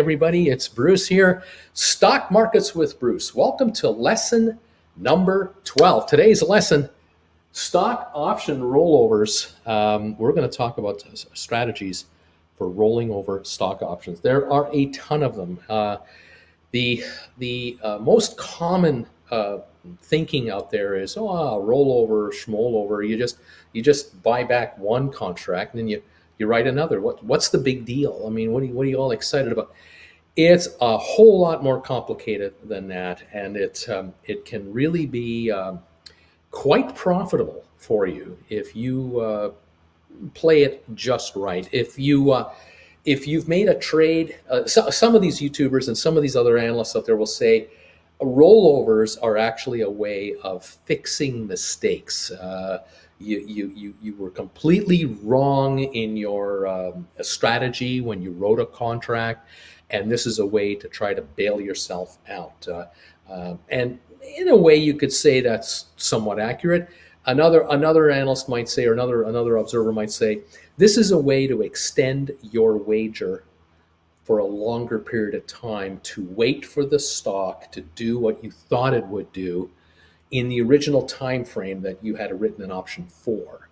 everybody. It's Bruce here. Stock Markets with Bruce. Welcome to lesson number 12. Today's lesson, stock option rollovers. We're going to talk about strategies for rolling over stock options. There are a ton of them. The most common thinking out there is, rollover, schmollover. You just buy back one contract and then you write another. What's the big deal? I mean, what are you all excited about? It's a whole lot more complicated than that, and it can really be quite profitable for you if you play it just right. If you've made a trade, some of these YouTubers and some of these other analysts out there will say rollovers are actually a way of fixing mistakes. You were completely wrong in your strategy when you wrote a contract, and this is a way to try to bail yourself out. And in a way, you could say that's somewhat accurate. Another analyst might say, or another observer might say, this is a way to extend your wager for a longer period of time, to wait for the stock to do what you thought it would do in the original time frame that you had written an option for.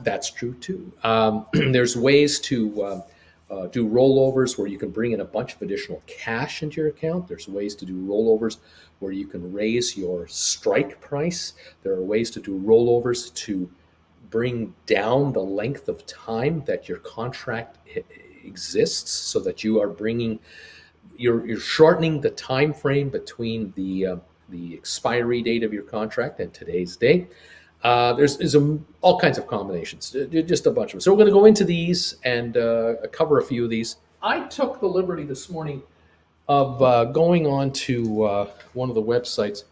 That's true too. There's ways to do rollovers where you can bring in a bunch of additional cash into your account. There's ways to do rollovers where you can raise your strike price. There are ways to do rollovers to bring down the length of time that your contract exists, so that you're shortening the time frame between the expiry date of your contract and today's date. There's all kinds of combinations, just a bunch of them. So we're going to go into these and cover a few of these. I took the liberty this morning of going on to one of the websites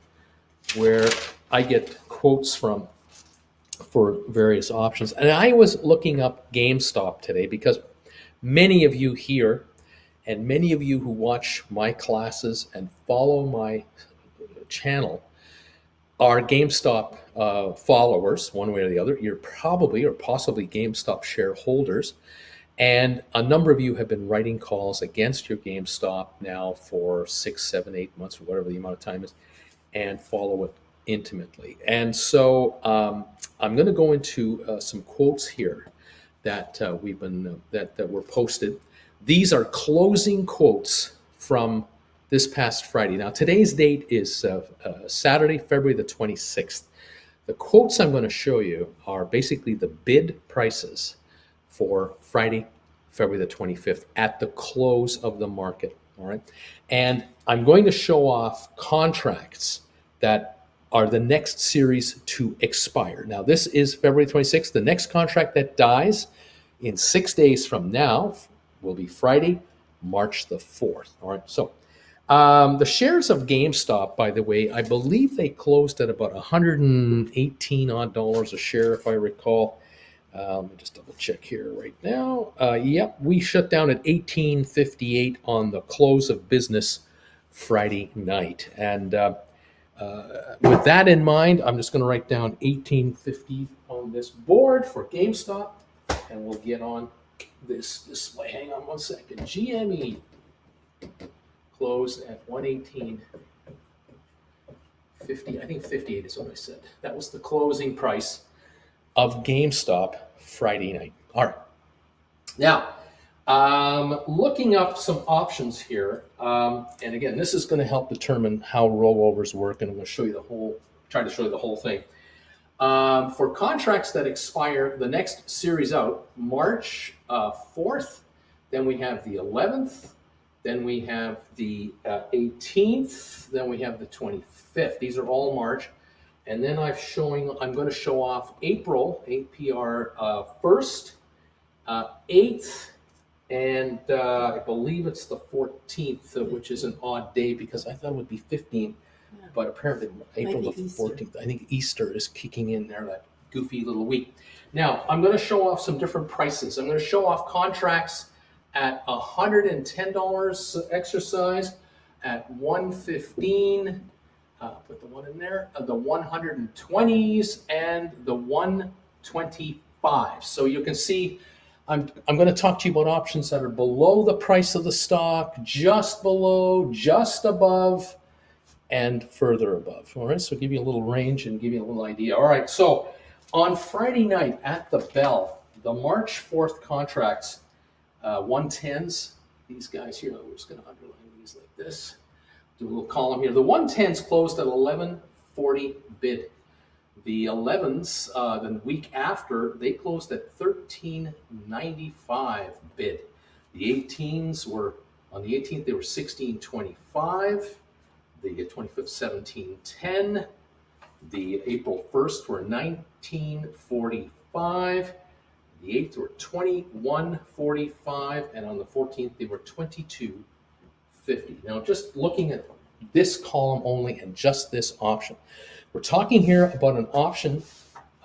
where I get quotes from for various options. And I was looking up GameStop today because many of you here and many of you who watch my classes and follow my channel are GameStop followers, one way or the other. You're probably or possibly GameStop shareholders. And a number of you have been writing calls against your GameStop now for 6, 7, 8 months, or whatever the amount of time is, and follow it intimately. And so I'm going to go into some quotes here that that were posted. These are closing quotes from this past Friday. Now, today's date is Saturday, February the 26th. The quotes I'm going to show you are basically the bid prices for Friday, February the 25th at the close of the market. All right. And I'm going to show off contracts that are the next series to expire. Now, this is February 26th. The next contract that dies in 6 days from now will be Friday, March the 4th. All right. So the shares of GameStop, by the way, I believe they closed at about $118 odd a share, if I recall. Let me just double check here right now. Yep, we shut down at $18.58 on the close of business Friday night. And with that in mind, I'm just going to write down $18.50 on this board for GameStop, and we'll get on this display. Hang on one second. GME closed at $118.50. I think 58 is what I said. That was the closing price of GameStop Friday night. All right. Now, looking up some options here, and again, this is going to help determine how rollovers work, and I'm going to show you try to show you the whole thing. For contracts that expire the next series out, March 4th, then we have the 11th, then we have the 18th, then we have the 25th. These are all March. And then I'm going to show off April, APR 1st, 8th, and I believe it's the 14th, which is an odd day because I thought it would be 15, but apparently April the 14th. I think Easter is kicking in there, that goofy little week. Now, I'm going to show off some different prices. I'm going to show off contracts at $110 exercise, at $115. Put the one in there, the 120s and the 125. So you can see I'm going to talk to you about options that are below the price of the stock, just below, just above, and further above. All right, so give you a little range and give you a little idea. All right, so on Friday night at the bell, the March 4th contracts, 110s, these guys here, we're just going to underline these like this, do a little column here. The 110s closed at 1140 bid. The 11s, the week after, they closed at 1395 bid. The 18s were, on the 18th, they were 1625. The 25th, 1710. The April 1st were 1945. The 8th were 2145. And on the 14th, they were 2250. Now, just looking at this column only and just this option, we're talking here about an option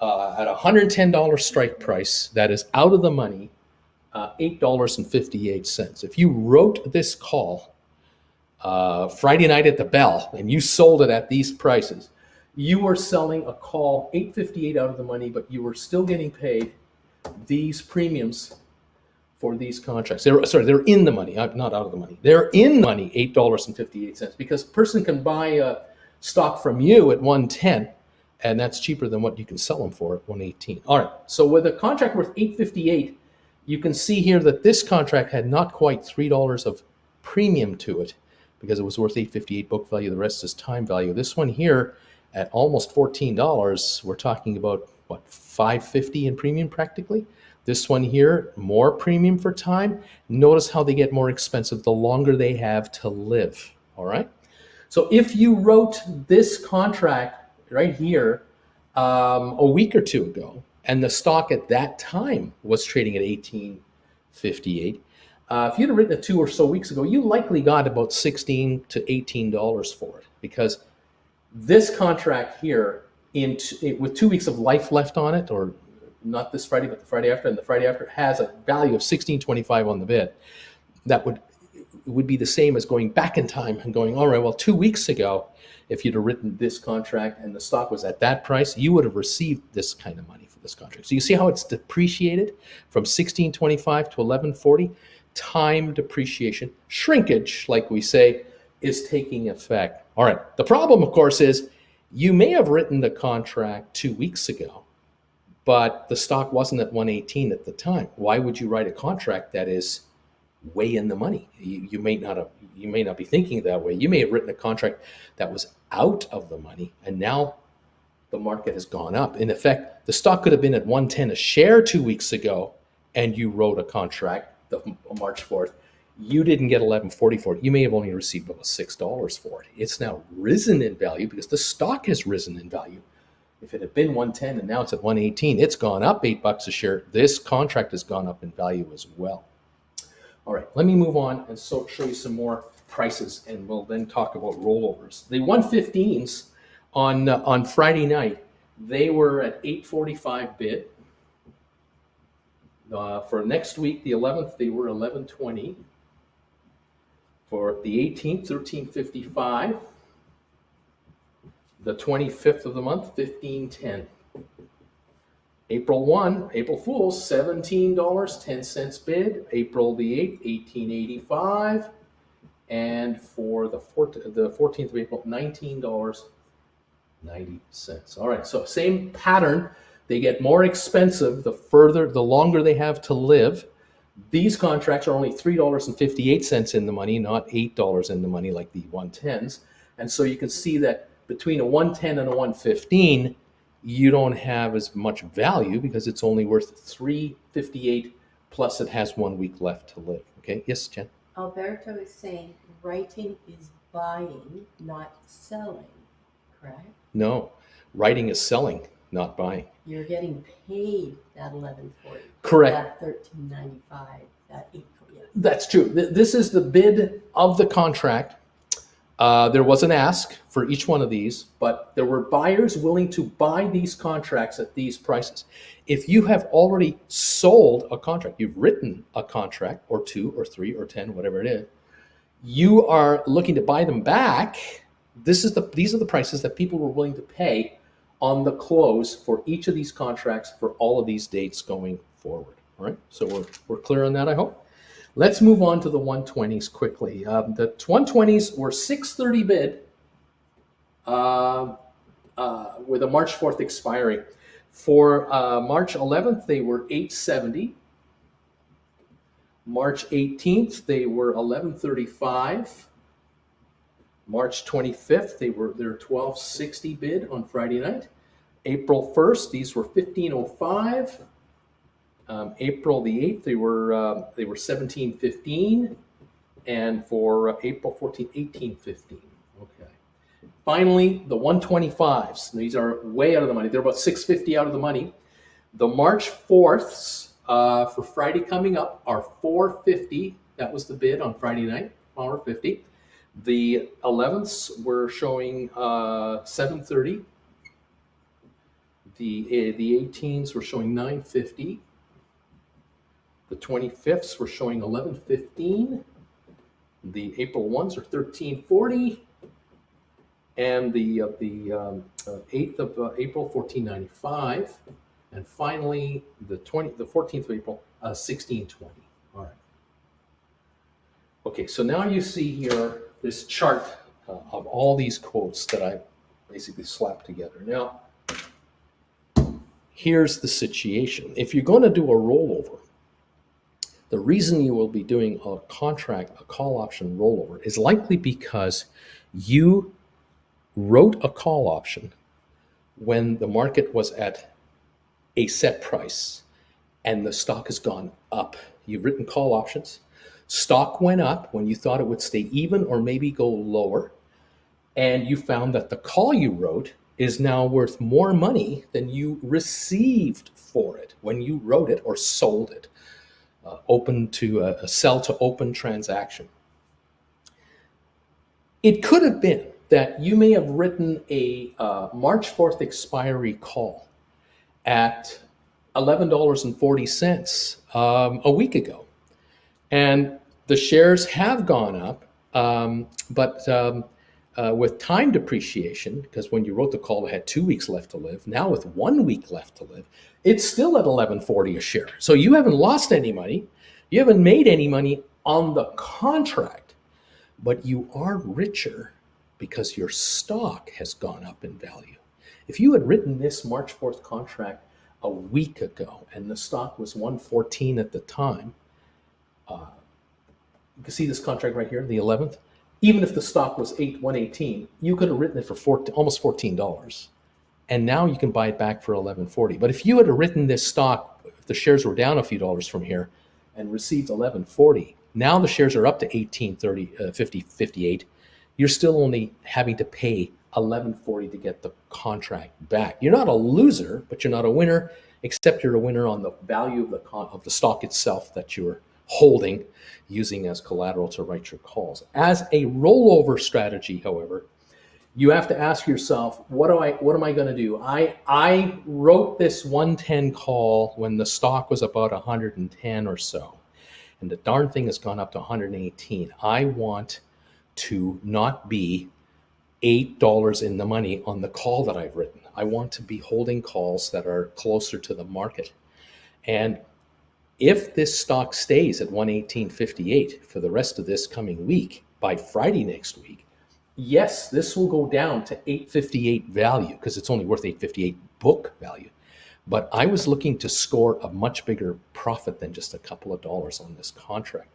at $110 strike price that is out of the money, $8.58. If you wrote this call Friday night at the bell and you sold it at these prices, you were selling a call $8.58 out of the money, but you were still getting paid these premiums for these contracts. They're in the money, not out of the money. They're in the money, $8.58, because a person can buy stock from you at 110, and that's cheaper than what you can sell them for at 118. All right, so with a contract worth $8.58, you can see here that this contract had not quite $3 of premium to it because it was worth $8.58 book value. The rest is time value. This one here at almost $14, we're talking about what, $5.50 in premium practically. This one here, more premium for time. Notice how they get more expensive the longer they have to live. All right. So if you wrote this contract right here a week or two ago, and the stock at that time was trading at $18.58, if you'd have written it 2 or so weeks ago, you likely got about $16 to $18 for it, because this contract here, with 2 weeks of life left on it, or not this Friday, but the Friday after, and the Friday after, has a value of $16.25 on the bid. That would be the same as going back in time and going, all right, well, 2 weeks ago, if you'd have written this contract and the stock was at that price, you would have received this kind of money for this contract. So you see how it's depreciated from $16.25 to $11.40? Time depreciation, shrinkage, like we say, is taking effect. All right. The problem, of course, is you may have written the contract 2 weeks ago, but the stock wasn't at 118 at the time. Why would you write a contract that is way in the money? You may not be thinking that way. You may have written a contract that was out of the money, and now the market has gone up. In effect, the stock could have been at 110 a share 2 weeks ago, and you wrote a contract March 4th. You didn't get 1140 for it. You may have only received about $6 for it. It's now risen in value because the stock has risen in value. If it had been 110 and now it's at 118, it's gone up $8 a share. This contract has gone up in value as well. All right, let me move on and show you some more prices, and we'll then talk about rollovers. The 115s on Friday night, they were at 845 bid. For next week, the 11th, they were 1120. For the 18th, 1355. The 25th of the month, 1510. April 1, April Fool's, $17.10 bid. April the 8th, 1885. And for the 14th of April, $19.90. All right, so same pattern. They get more expensive the longer they have to live. These contracts are only $3.58 in the money, not $8 in the money like the 110s. And so you can see that between a 110 and a 115, you don't have as much value because it's only worth $3.58, plus it has 1 week left to live. Okay, yes, Jen? Alberto is saying writing is buying, not selling, correct? No, writing is selling, not buying. You're getting paid that $11.40. Correct. That $13.95, that $8.48. That's true. This is the bid of the contract. There was an ask for each one of these, but there were buyers willing to buy these contracts at these prices. If you have already sold a contract, you've written a contract or 2 or 3 or 10, whatever it is, you are looking to buy them back. These are the prices that people were willing to pay on the close for each of these contracts for all of these dates going forward. All right, so we're clear on that, I hope. Let's move on to the 120s quickly. The 120s were 6:30 bid with a March 4th expiry. For March 11th, they were 870. March 18th, they were 1135. March 25th, they're 1260 bid on Friday night. April 1st, these were 1505. April the 8th, they were 1715, and for April 14th, 1815. Okay. Finally, the 125s. These are way out of the money. They're about 650 out of the money. The March 4ths for Friday coming up are 450. That was the bid on Friday night, 450. The 11ths were showing 730. The 18s were showing 950. The 25ths were showing 1115. The April 1s are 1340. And the 8th of April, 1495. And finally, the 14th of April, 1620. All right. Okay, so now you see here this chart of all these quotes that I basically slapped together. Now, here's the situation. If you're going to do a rollover, the reason you will be doing a call option rollover is likely because you wrote a call option when the market was at a set price and the stock has gone up. You've written call options. Stock went up when you thought it would stay even or maybe go lower. And you found that the call you wrote is now worth more money than you received for it when you wrote it or sold it. Open to a sell to open transaction. It could have been that you may have written a March 4th expiry call at $11.40 a week ago. And the shares have gone up, but with time depreciation, because when you wrote the call, it had 2 weeks left to live. Now with 1 week left to live, it's still at $11.40 a share. So you haven't lost any money. You haven't made any money on the contract, but you are richer because your stock has gone up in value. If you had written this March 4th contract a week ago and the stock was 114 at the time, you can see this contract right here, the 11th. Even if the stock was 118, you could have written it for almost $14. And now you can buy it back for $11.40. But if you had written this stock, if the shares were down a few dollars from here and received $11.40, now the shares are up to $18.30, 58. You're still only having to pay $11.40 to get the contract back. You're not a loser, but you're not a winner, except you're a winner on the value of the stock itself that you're holding, using as collateral to write your calls. As a rollover strategy, however, you have to ask yourself, what am I going to do? I wrote this 110 call when the stock was about 110 or so, and the darn thing has gone up to 118. I want to not be $8 in the money on the call that I've written. I want to be holding calls that are closer to the market. And if this stock stays at 118.58 for the rest of this coming week, by Friday next week, yes, this will go down to 858 value because it's only worth 858 book value. But I was looking to score a much bigger profit than just a couple of dollars on this contract.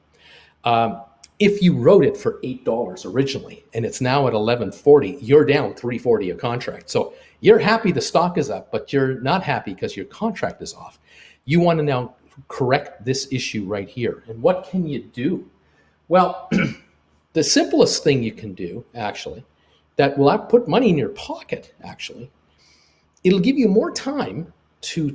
If you wrote it for $8 originally and it's now at $11.40, you're down $3.40 a contract. So you're happy the stock is up, but you're not happy because your contract is off. You want to now correct this issue right here. And what can you do? Well, the simplest thing you can do, actually, that will put money in your pocket, actually, it'll give you more time to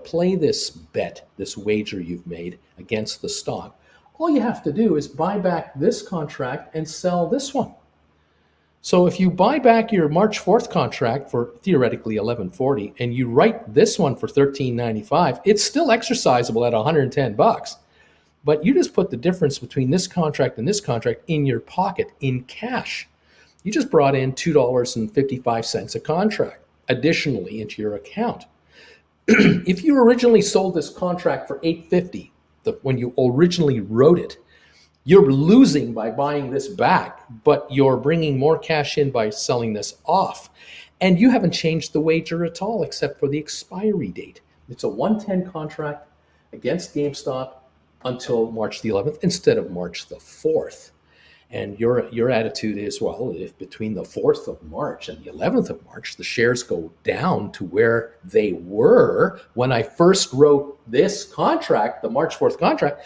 play this bet, this wager you've made against the stock. All you have to do is buy back this contract and sell this one. So if you buy back your March 4th contract for theoretically $11.40 and you write this one for $13.95, it's still exercisable at $110. But you just put the difference between this contract and this contract in your pocket in cash. You just brought in $2.55 a contract additionally into your account. If you originally sold this contract for $850, when you originally wrote it, you're losing by buying this back, but you're bringing more cash in by selling this off. And you haven't changed the wager at all except for the expiry date. It's a 110 contract against GameStop until March the 11th instead of March the 4th. And your attitude is, well, if between the 4th of March and the 11th of March, the shares go down to where they were when I first wrote this contract, the March 4th contract,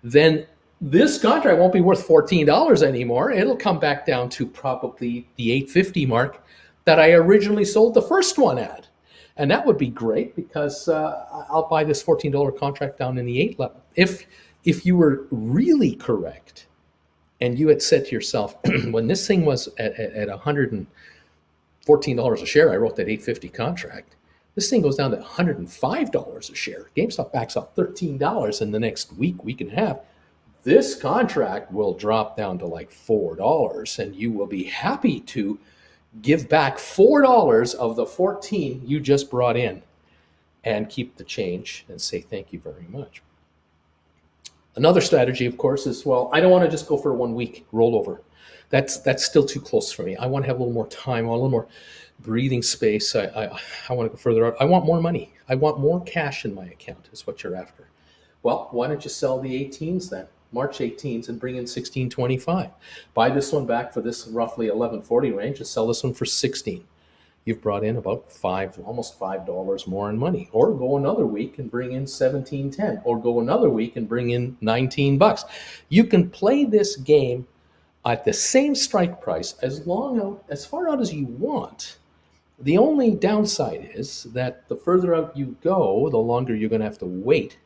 then this contract won't be worth $14 anymore. It'll come back down to probably the $850 mark that I originally sold the first one at. And that would be great because I'll buy this $14 contract down in the 8 level. If you were really correct, and you had said to yourself, when this thing was at $114 a share, I wrote that $850 contract. This thing goes down to $105 a share. GameStop backs up $13 in the next week and a half. This contract will drop down to like $4, and you will be happy to give back $4 of the 14 you just brought in and keep the change and say thank you very much. Another strategy, of course, is, well, I don't want to just go for a 1 week rollover. That's still too close for me. I want to have a little more time, a little more breathing space. I want to go further out. I want more money. I want more cash in my account is what you're after. Well, why don't you sell the 18s then? March 18s and bring in 1625. Buy this one back for this roughly 1140 range and sell this one for 16. You've brought in about almost $5 more in money. Or go another week and bring in 1710. Or go another week and bring in $19. You can play this game at the same strike price as far out as you want. The only downside is that the further out you go, the longer you're going to have to wait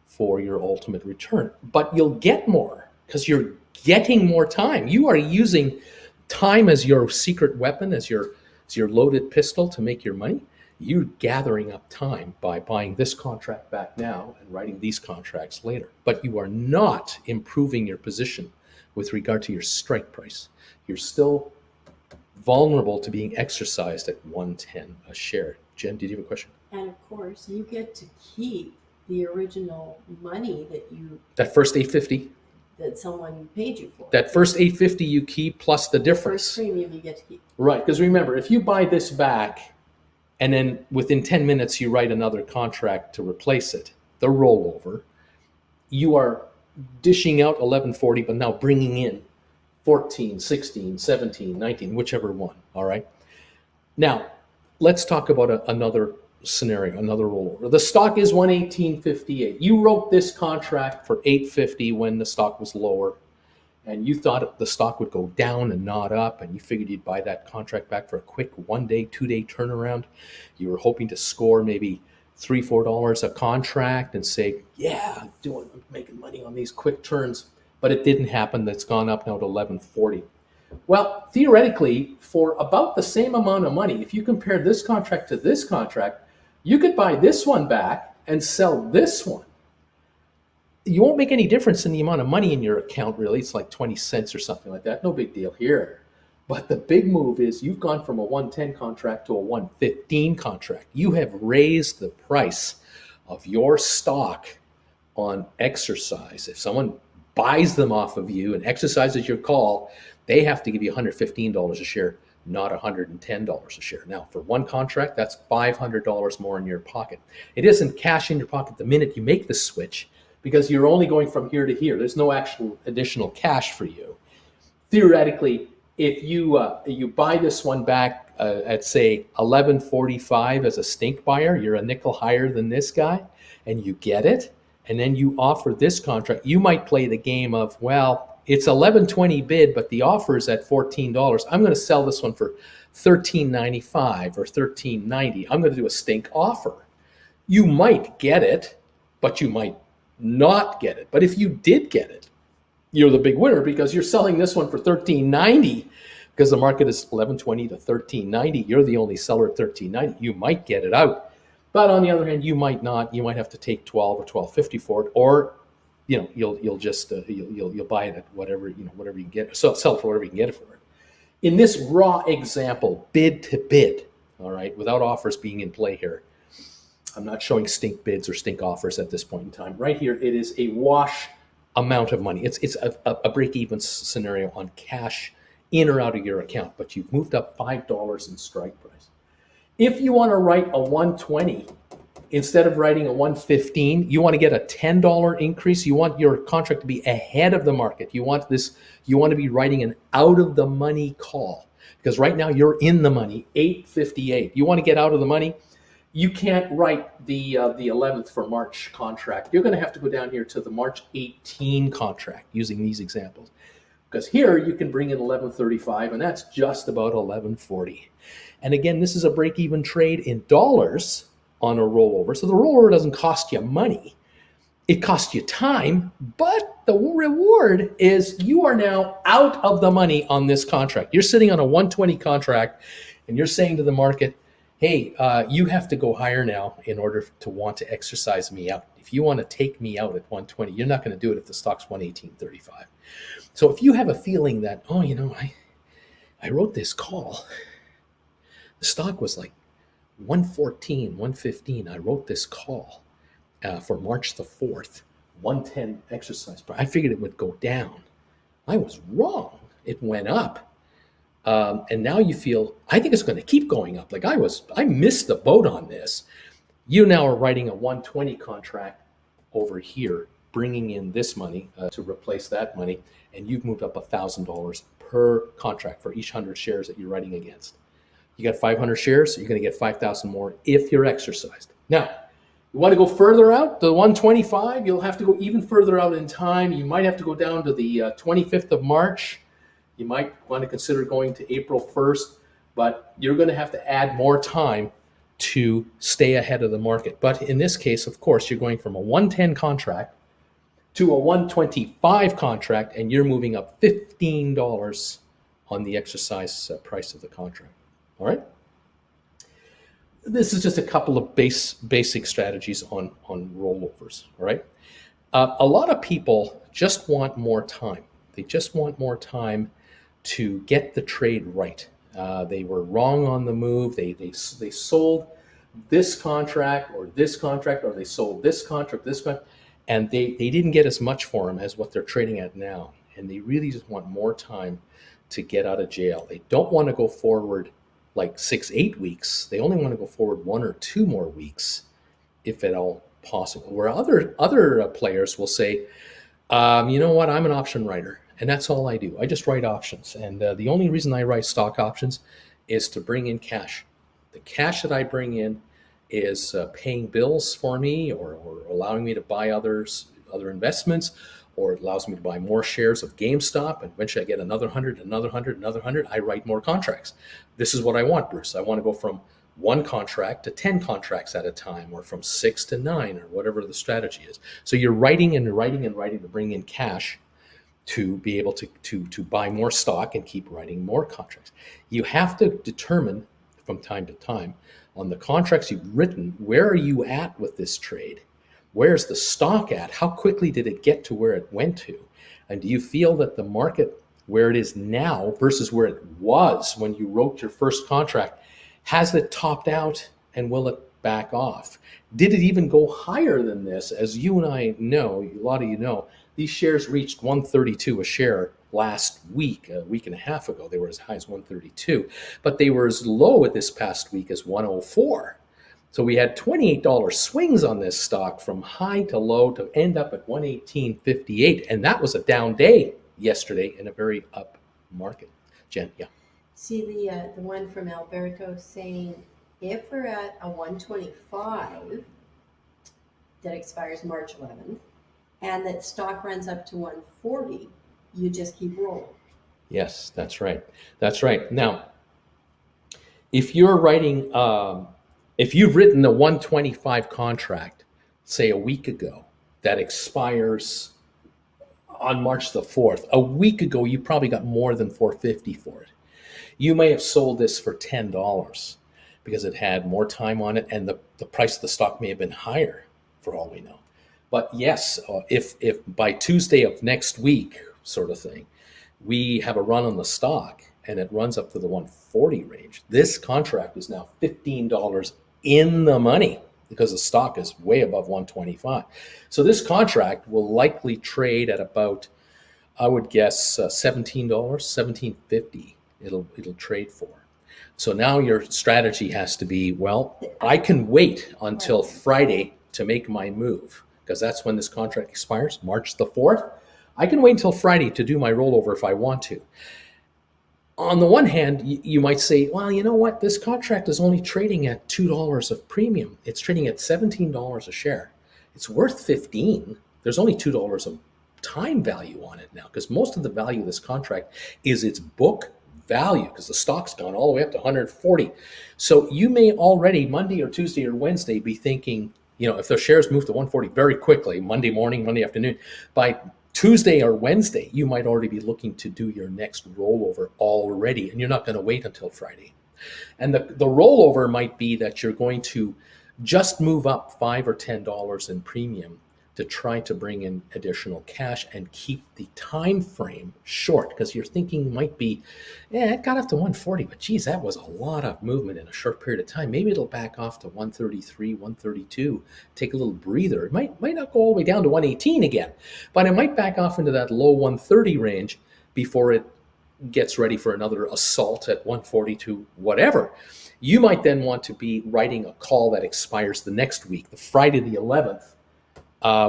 for your ultimate return. But you'll get more because you're getting more time. You are using time as your secret weapon, as your loaded pistol to make your money. You're gathering up time by buying this contract back now and writing these contracts later. But you are not improving your position with regard to your strike price. You're still vulnerable to being exercised at 110 a share. Jen, did you have a question? And of course, you get to keep the original money that first $850 that someone paid you for. That first $850 you keep plus the difference. First premium you get to keep. Right, because remember, if you buy this back and then within 10 minutes you write another contract to replace it, the rollover, you are dishing out 1140, but now bringing in 14, 16, 17, 19, whichever one, all right? Now, let's talk about another scenario, another rollover. The stock is 118.58. You wrote this contract for 850 when the stock was lower, and you thought the stock would go down and not up, and you figured you'd buy that contract back for a quick 1 day, 2 day turnaround. You were hoping to score maybe $3, $4 a contract and say, yeah, I'm making money on these quick turns, but it didn't happen. That's gone up now to 1140. Well, theoretically, for about the same amount of money, if you compare this contract to this contract, you could buy this one back and sell this one. You won't make any difference in the amount of money in your account, really. It's like 20 cents or something like that. No big deal here. But the big move is you've gone from a 110 contract to a 115 contract. You have raised the price of your stock on exercise. If someone buys them off of you and exercises your call, they have to give you $115 a share, not $110 a share. Now, for one contract, that's $500 more in your pocket. It isn't cash in your pocket the minute you make the switch because you're only going from here to here. There's no actual additional cash for you. Theoretically, if you buy this one back at, say, $11.45 as a stink buyer, you're a nickel higher than this guy, and you get it, and then you offer this contract, you might play the game of, well, it's $11.20 bid, but the offer is at $14. I'm going to sell this one for $13.95 or $13.90. I'm going to do a stink offer. You might get it, but you might not get it. But if you did get it, you're the big winner because you're selling this one for $13.90 because the market is $11.20 to $13.90. You're the only seller at $13.90. You might get it out. But on the other hand, you might not. You might have to take $12 or $12.50 for it, or you'll just you'll buy it at whatever you can get. So sell it for whatever you can get it for. In this raw example, bid to bid, all right, without offers being in play here, I'm not showing stink bids or stink offers at this point in time. Right here, it is a wash amount of money. It's a break-even scenario on cash in or out of your account, but you've moved up $5 in strike price. If you want to write a 120 instead of writing a 115, you want to get a $10 increase. You want your contract to be ahead of the market. You want to be writing an out of the money call, because right now you're in the money, 858. You want to get out of the money. You can't write the 11th for March contract. You're going to have to go down here to the March 18 contract using these examples, because here you can bring in 1135, and that's just about 1140. And again, this is a break-even trade in dollars on a rollover. So the rollover doesn't cost you money. It costs you time, but the reward is you are now out of the money on this contract. You're sitting on a 120 contract, and you're saying to the market, hey, you have to go higher now in order to want to exercise me out. If you want to take me out at 120, you're not going to do it if the stock's 118.35. So if you have a feeling that, oh, I wrote this call, the stock was like 114, 115. I wrote this call for March the 4th, 110 exercise price. I figured it would go down. I was wrong. It went up. And now you feel, I think it's going to keep going up. Like I missed the boat on this. You now are writing a 120 contract over here, bringing in this money to replace that money, and you've moved up $1,000 per contract for each 100 shares that you're writing against. You got 500 shares, so you're going to get 5,000 more if you're exercised. Now, you want to go further out, the 125, you'll have to go even further out in time. You might have to go down to the 25th of March. You might want to consider going to April 1st, but you're going to have to add more time to stay ahead of the market. But in this case, of course, you're going from a 110 contract to a 125 contract, and you're moving up $15 on the exercise price of the contract. All right? This is just a couple of basic strategies on rollovers. All right? A lot of people just want more time. They just want more time to get the trade right. They were wrong on the move. They sold this contract, or they sold this contract, and they didn't get as much for them as what they're trading at now. And they really just want more time to get out of jail. They don't want to go forward like 6-8 weeks. They only want to go forward 1 or 2 more weeks, if at all possible. Where other players will say, you know what, I'm an option writer, and that's all I do. I just write options, and the only reason I write stock options is to bring in cash. The cash that I bring in is paying bills for me, or allowing me to buy other investments, or it allows me to buy more shares of GameStop, and eventually I get another 100, another 100, another 100. I write more contracts. This is what I want, Bruce. I want to go from 1 contract to 10 contracts at a time, or from 6 to 9, or whatever the strategy is. So you're writing and writing and writing to bring in cash to be able to buy more stock and keep writing more contracts. You have to determine from time to time on the contracts you've written, where are you at with this trade? Where's the stock at? How quickly did it get to where it went to? And do you feel that the market, where it is now versus where it was when you wrote your first contract, has it topped out, and will it back off? Did it even go higher than this? As you and I know, a lot of you know, these shares reached 132 a share last week, a week and a half ago. They were as high as 132, but they were as low at this past week as 104. So we had $28 swings on this stock from high to low to end up at 118.58, and that was a down day yesterday in a very up market. Jen, yeah. See the one from Alberto saying, if we're at a 125 that expires March 11th, and that stock runs up to 140, you just keep rolling. Yes, that's right. That's right. Now, if you're writing, if you've written a 125 contract, say a week ago, that expires on March the 4th, a week ago, you probably got more than $450 for it. You may have sold this for $10 because it had more time on it, and the price of the stock may have been higher, for all we know. But yes, if by Tuesday of next week, sort of thing, we have a run on the stock and it runs up to the 140 range, this contract is now $15 in the money. because the stock is way above 125. So this contract will likely trade at about, I would guess, $17, $17.50. It'll trade for. So now your strategy has to be, well, I can wait until Friday to make my move, because that's when this contract expires, March the 4th. I can wait until Friday to do my rollover if I want to. On the one hand, you might say, well, you know what? This contract is only trading at $2 of premium. It's trading at $17 a share. It's worth 15. There's only $2 of time value on it now, because most of the value of this contract is its book value, because the stock's gone all the way up to 140. So you may already Monday or Tuesday or Wednesday be thinking, if the shares move to 140 very quickly, Monday morning, Monday afternoon, by Tuesday or Wednesday, you might already be looking to do your next rollover already, and you're not going to wait until Friday. And the rollover might be that you're going to just move up $5 or $10 in premium to try to bring in additional cash and keep the time frame short, because your thinking might be, it got up to 140, but geez, that was a lot of movement in a short period of time. Maybe it'll back off to 133, 132, take a little breather. It might not go all the way down to 118 again, but it might back off into that low 130 range before it gets ready for another assault at 142, whatever. You might then want to be writing a call that expires the next week, the Friday the 11th,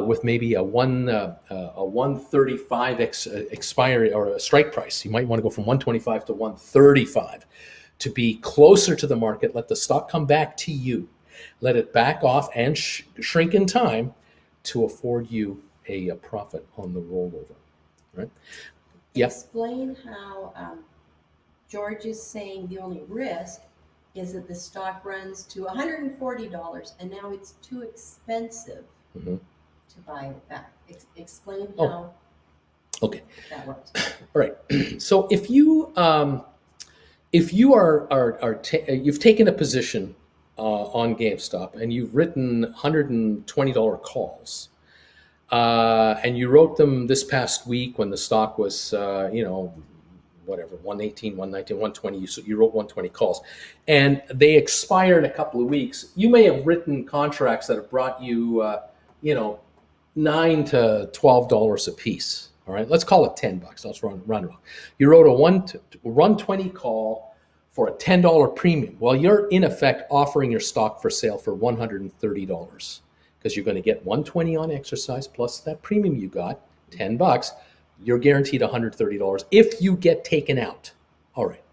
with maybe a 135 expiry or a strike price. You might want to go from 125 to 135 to be closer to the market. Let the stock come back to you. Let it back off and shrink in time to afford you a profit on the rollover. Right? Yes. Explain how George is saying the only risk is that the stock runs to $140 and now it's too expensive to buy it back. Explain how that works. All right. So if you you've taken a position on GameStop and you've written $120 calls, and you wrote them this past week when the stock was, whatever, 118, 119, 120, you wrote 120 calls, and they expired a couple of weeks, you may have written contracts that have brought you, $9 to $12 a piece. All right, let's call it $10. Let's run wrong. You wrote a 120 call for a $10 premium. Well, you're in effect offering your stock for sale for $130, because you're going to get 120 on exercise plus that premium you got, $10. You're guaranteed $130 if you get taken out. All right.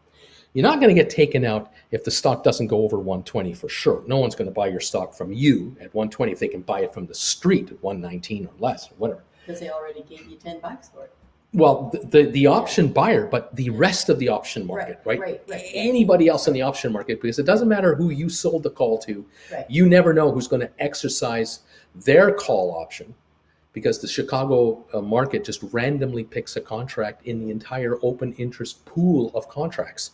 You're not going to get taken out if the stock doesn't go over 120 for sure. No one's going to buy your stock from you at 120 if they can buy it from the street at 119 or less or whatever. Because they already gave you $10 for it. Well, the option buyer, but the rest of the option market, right? Anybody else in the option market, because it doesn't matter who you sold the call to. Right. You never know who's going to exercise their call option, because the Chicago market just randomly picks a contract in the entire open interest pool of contracts.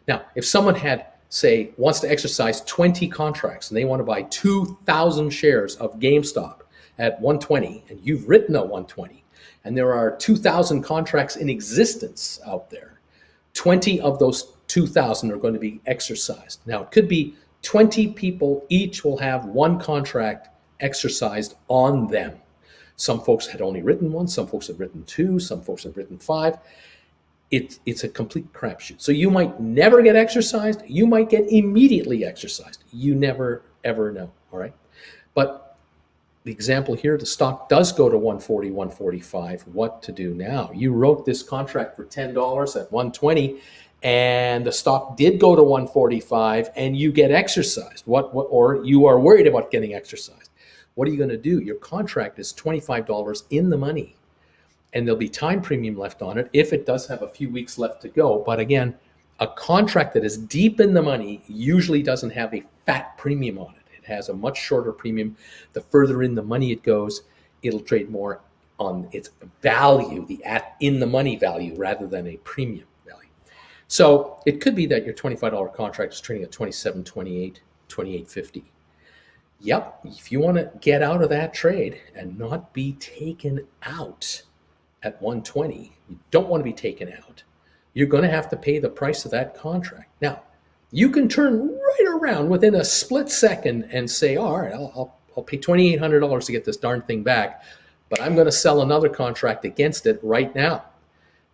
Now, if someone wants to exercise 20 contracts and they want to buy 2,000 shares of GameStop at 120, and you've written a 120, and there are 2,000 contracts in existence out there, 20 of those 2,000 are going to be exercised. Now, it could be 20 people each will have one contract exercised on them. Some folks had only written one, some folks had written two, some folks had written five. It's a complete crapshoot. So you might never get exercised. You might get immediately exercised. You never, ever know, all right? But the example here, the stock does go to 140, 145. What to do now? You wrote this contract for $10 at 120, and the stock did go to 145, and you get exercised. Or you are worried about getting exercised. What are you going to do? Your contract is $25 in the money, and there'll be time premium left on it if it does have a few weeks left to go. But again, a contract that is deep in the money usually doesn't have a fat premium on it. It has a much shorter premium. The further in the money it goes, it'll trade more on its value, the in the money value, rather than a premium value. So it could be that your $25 contract is trading at 27, 28, 28.50. Yep, if you want to get out of that trade and not be taken out at 120, you don't want to be taken out, you're going to have to pay the price of that contract. Now, You can turn right around within a split second and say, all right, I'll pay $2,800 to get this darn thing back, but I'm going to sell another contract against it right now.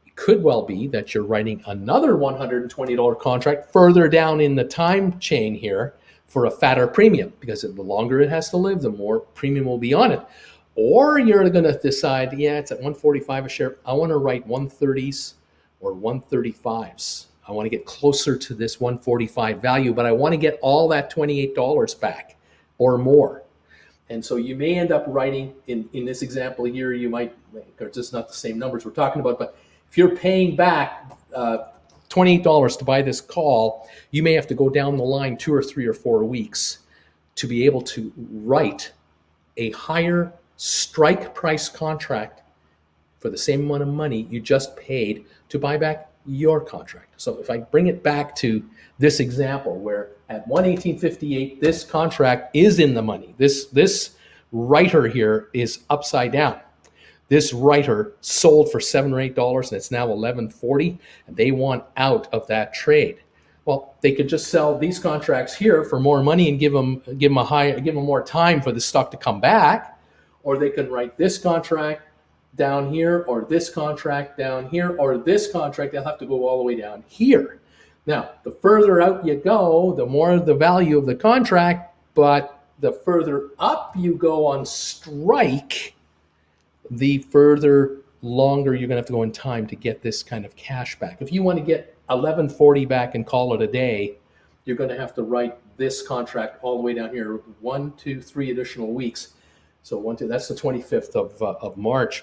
It could well be that you're writing another $120 contract further down in the time chain here for a fatter premium, because the longer it has to live, the more premium will be on it. Or you're going to decide, yeah, it's at 145 a share. I want to write 130s or 135s. I want to get closer to this 145 value, but I want to get all that $28 back or more. And so you may end up writing, in this example here, you might, it's just not the same numbers we're talking about, but if you're paying back $28 to buy this call, you may have to go down the line 2 or 3 or 4 weeks to be able to write a higher strike price contract for the same amount of money you just paid to buy back your contract. So if I bring it back to this example where at 118.58, this contract is in the money. This writer here is upside down. This writer sold for $7 or $8 and it's now $11.40, and they want out of that trade. Well, they could just sell these contracts here for more money and give them more time for the stock to come back, or they can write this contract down here, or this contract down here, or this contract. They'll have to go all the way down here. Now, the further out you go, the more the value of the contract, but the further up you go on strike, the further longer you're going to have to go in time to get this kind of cash back. If you want to get $11.40 back and call it a day, you're going to have to write this contract all the way down here, 1, 2, 3 additional weeks. So that's the 25th of March.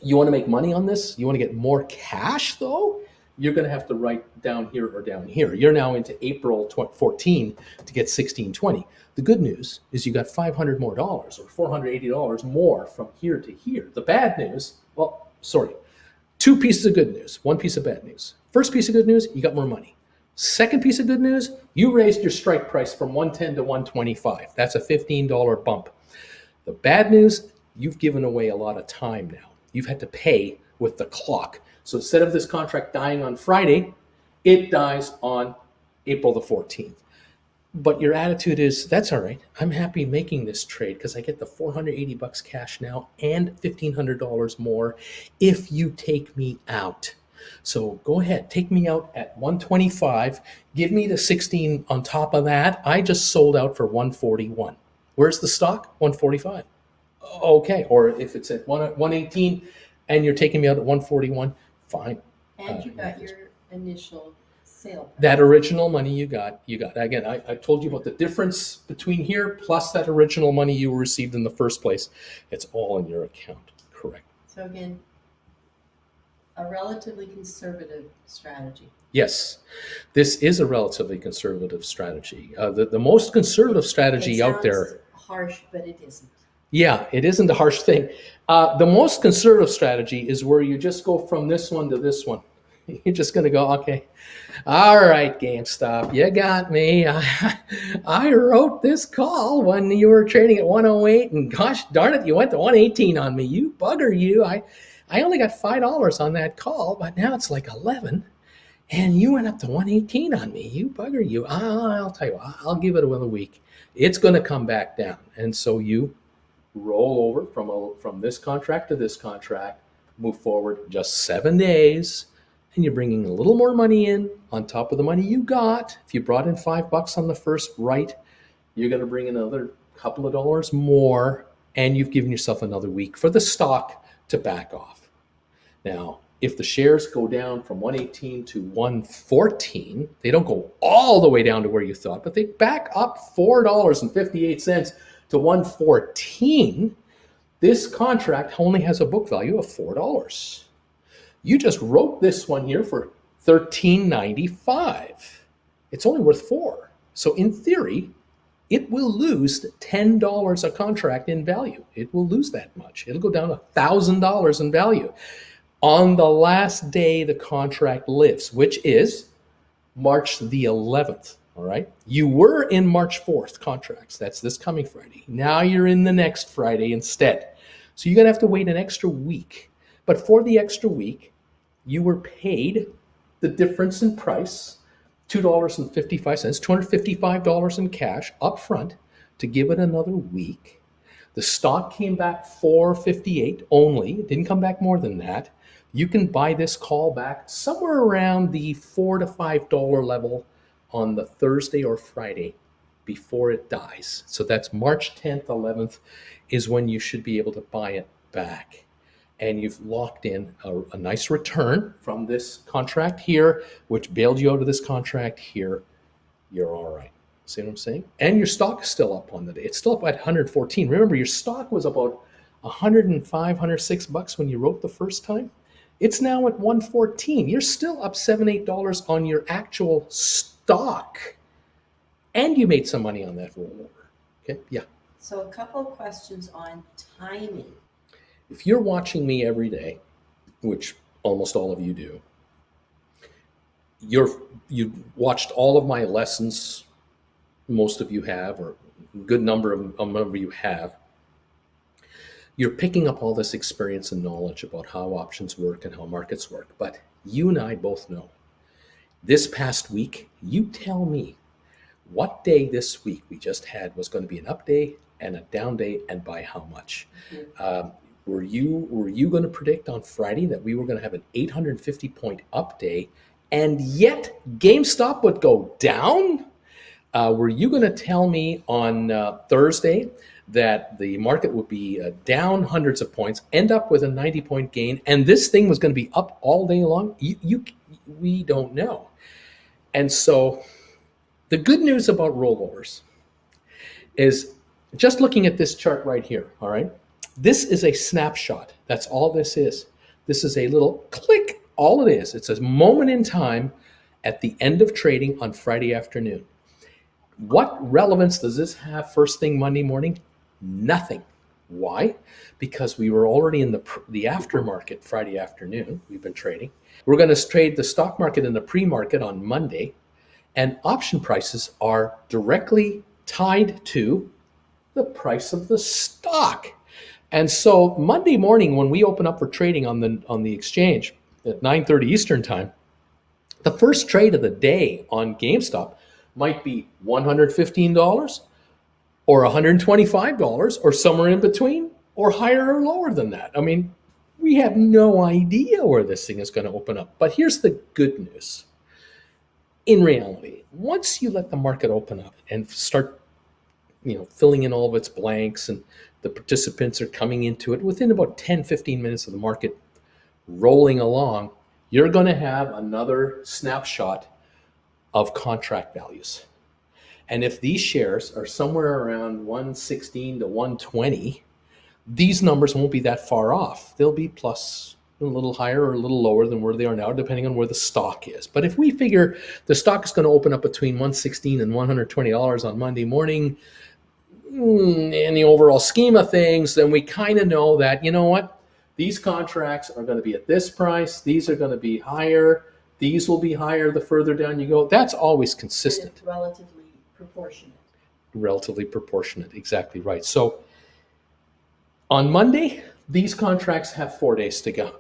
You want to make money on this? You want to get more cash though? You're going to have to write down here or down here. You're now into April 14 to get 1620. The good news is you got $500 more dollars, or $480 more from here to here. The bad news, well, sorry, 2 pieces of good news, 1 piece of bad news. First piece of good news, you got more money. Second piece of good news, you raised your strike price from 110 to 125. That's a $15 bump. The bad news, you've given away a lot of time now. You've had to pay with the clock. So instead of this contract dying on Friday, it dies on April the 14th. But your attitude is, that's all right. I'm happy making this trade because I get the $480 cash now and $1,500 more if you take me out. So go ahead, take me out at 125. Give me the 16 on top of that. I just sold out for 141. Where's the stock? 145. Okay. Or if it's at 118 and you're taking me out at 141, fine. And you got your initial sale. That original money you got. Again, I told you about the difference between here plus that original money you received in the first place. It's all in your account. Correct. So again, a relatively conservative strategy. Yes, this is a relatively conservative strategy. The most conservative strategy out there. Harsh, but it isn't. Yeah, it isn't a harsh thing. The most conservative strategy is where you just go from this one to this one. You're just going to go, okay, all right, GameStop, you got me. I wrote this call when you were trading at 108, and gosh darn it, you went to 118 on me. You bugger you. I only got $5 on that call, but now it's like 11, and you went up to 118 on me. You bugger you. I'll tell you what, I'll give it another week. It's going to come back down. And so you roll over from this contract to this contract, move forward just 7 days, and you're bringing a little more money in on top of the money you got. If you brought in $5 on the first right, you're going to bring in another couple of dollars more, and you've given yourself another week for the stock to back off. Now, if the shares go down from 118 to 114, they don't go all the way down to where you thought, but they back up $4.58 to 114. This contract only has a book value of $4. You just wrote this one here for $13.95. It's only worth $4. So in theory, it will lose $10 a contract in value. It will lose that much. It'll go down $1,000 in value on the last day the contract lives, which is March the 11th. All right. You were in March 4th contracts. That's this coming Friday. Now you're in the next Friday instead. So you're going to have to wait an extra week. But for the extra week, you were paid the difference in price $2.55, $255 in cash up front to give it another week. The stock came back 458 only. It didn't come back more than that. You can buy this call back somewhere around the $4 to $5 level on the Thursday or Friday before it dies. So that's March 10th, 11th is when you should be able to buy it back. And you've locked in a nice return from this contract here, which bailed you out of this contract here. You're all right. See what I'm saying? And your stock is still up on the day. It's still up at 114. Remember, your stock was about 105, 106 bucks when you wrote the first time. It's now at 114. You're still up $7, $8 on your actual stock. And you made some money on that rollover. Okay? Yeah. So a couple of questions on timing. If you're watching me every day, which almost all of you do, you've watched all of my lessons. Most of you have, or a good number of you have. You're picking up all this experience and knowledge about how options work and how markets work. But you and I both know this past week, you tell me what day this week we just had was going to be an up day and a down day, and by how much. Were you going to predict on Friday that we were going to have an 850 point up day, and yet GameStop would go down? Were you going to tell me on Thursday that the market would be down hundreds of points, end up with a 90-point gain, and this thing was going to be up all day long? We don't know. And so the good news about rollovers is just looking at this chart right here, all right? This is a snapshot. That's all this is. This is a little click. All it is. It's a moment in time at the end of trading on Friday afternoon. What relevance does this have first thing Monday morning? Nothing. Why? Because we were already in the aftermarket Friday afternoon. We've been trading. We're going to trade the stock market in the pre-market on Monday, and option prices are directly tied to the price of the stock. And so Monday morning, when we open up for trading on the exchange at 9:30 Eastern time, the first trade of the day on GameStop might be $115 or $125 or somewhere in between, or higher or lower than that. I mean, we have no idea where this thing is going to open up. But here's the good news. In reality, once you let the market open up and start filling in all of its blanks, and the participants are coming into it within about 10, 15 minutes of the market rolling along, you're going to have another snapshot of contract values. And if these shares are somewhere around 116 to 120, these numbers won't be that far off. They'll be plus a little higher or a little lower than where they are now, depending on where the stock is. But if we figure the stock is going to open up between 116 and $120 on Monday morning, in the overall scheme of things, then we kind of know that, you know what, these contracts are going to be at this price. These are going to be higher. These will be higher the further down you go. That's always consistent. And it's relatively proportionate. Relatively proportionate, exactly right. So on Monday, these contracts have 4 days to go.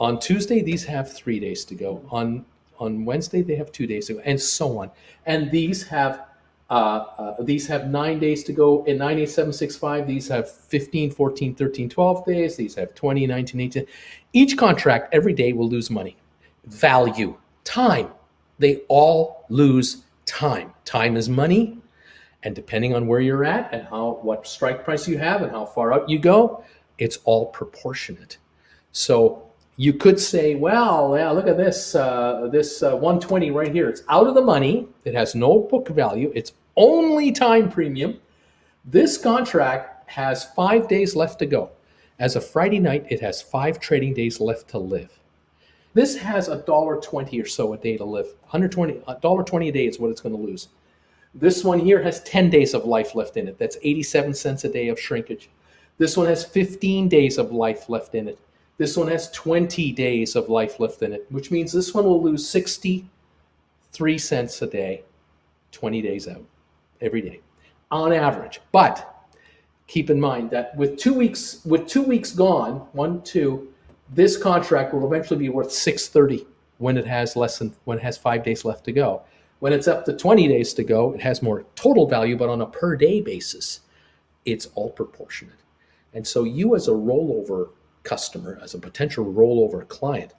On Tuesday, these have 3 days to go. On Wednesday, they have 2 days to go, and so on. And these have 9 days to go. In 98765, these have 15, 14, 13, 12 days. These have 20, 19, 18. Each contract every day will lose money. Value, time. They all lose time. Time is money. And depending on where you're at and what strike price you have and how far out you go, it's all proportionate. So you could say, well, yeah, look at this 120 right here. It's out of the money. It has no book value. It's only time premium. This contract has 5 days left to go. As of Friday night, it has 5 trading days left to live. This has $1.20 or so a day to live. $1.20 a day is what it's going to lose. This one here has 10 days of life left in it. That's 87 cents a day of shrinkage. This one has 15 days of life left in it. This one has 20 days of life left in it, which means this one will lose 63 cents a day, 20 days out, every day, on average. But keep in mind that with 2 weeks gone, 1, 2, this contract will eventually be worth $6.30 when it has 5 days left to go. When it's up to 20 days to go, it has more total value, but on a per day basis, it's all proportionate. And so you as a rollover customer, as a potential rollover client,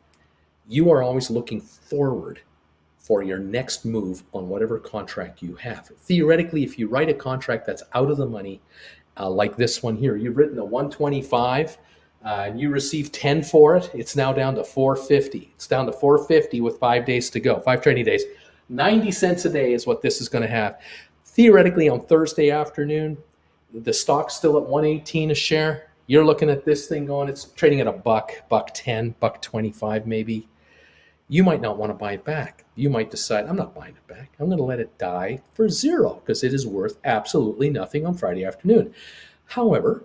you are always looking forward for your next move on whatever contract you have. Theoretically, if you write a contract that's out of the money, like this one here, you've written a 125, and you receive 10 for it, it's now down to 450. It's down to 450 with 5 days to go, 5 trading days. 90 cents a day is what this is going to have. Theoretically, on Thursday afternoon, the stock's still at 118 a share. You're looking at this thing going, it's trading at a buck 10, buck 25 maybe. You might not want to buy it back. You might decide, I'm not buying it back. I'm going to let it die for zero because it is worth absolutely nothing on Friday afternoon. However,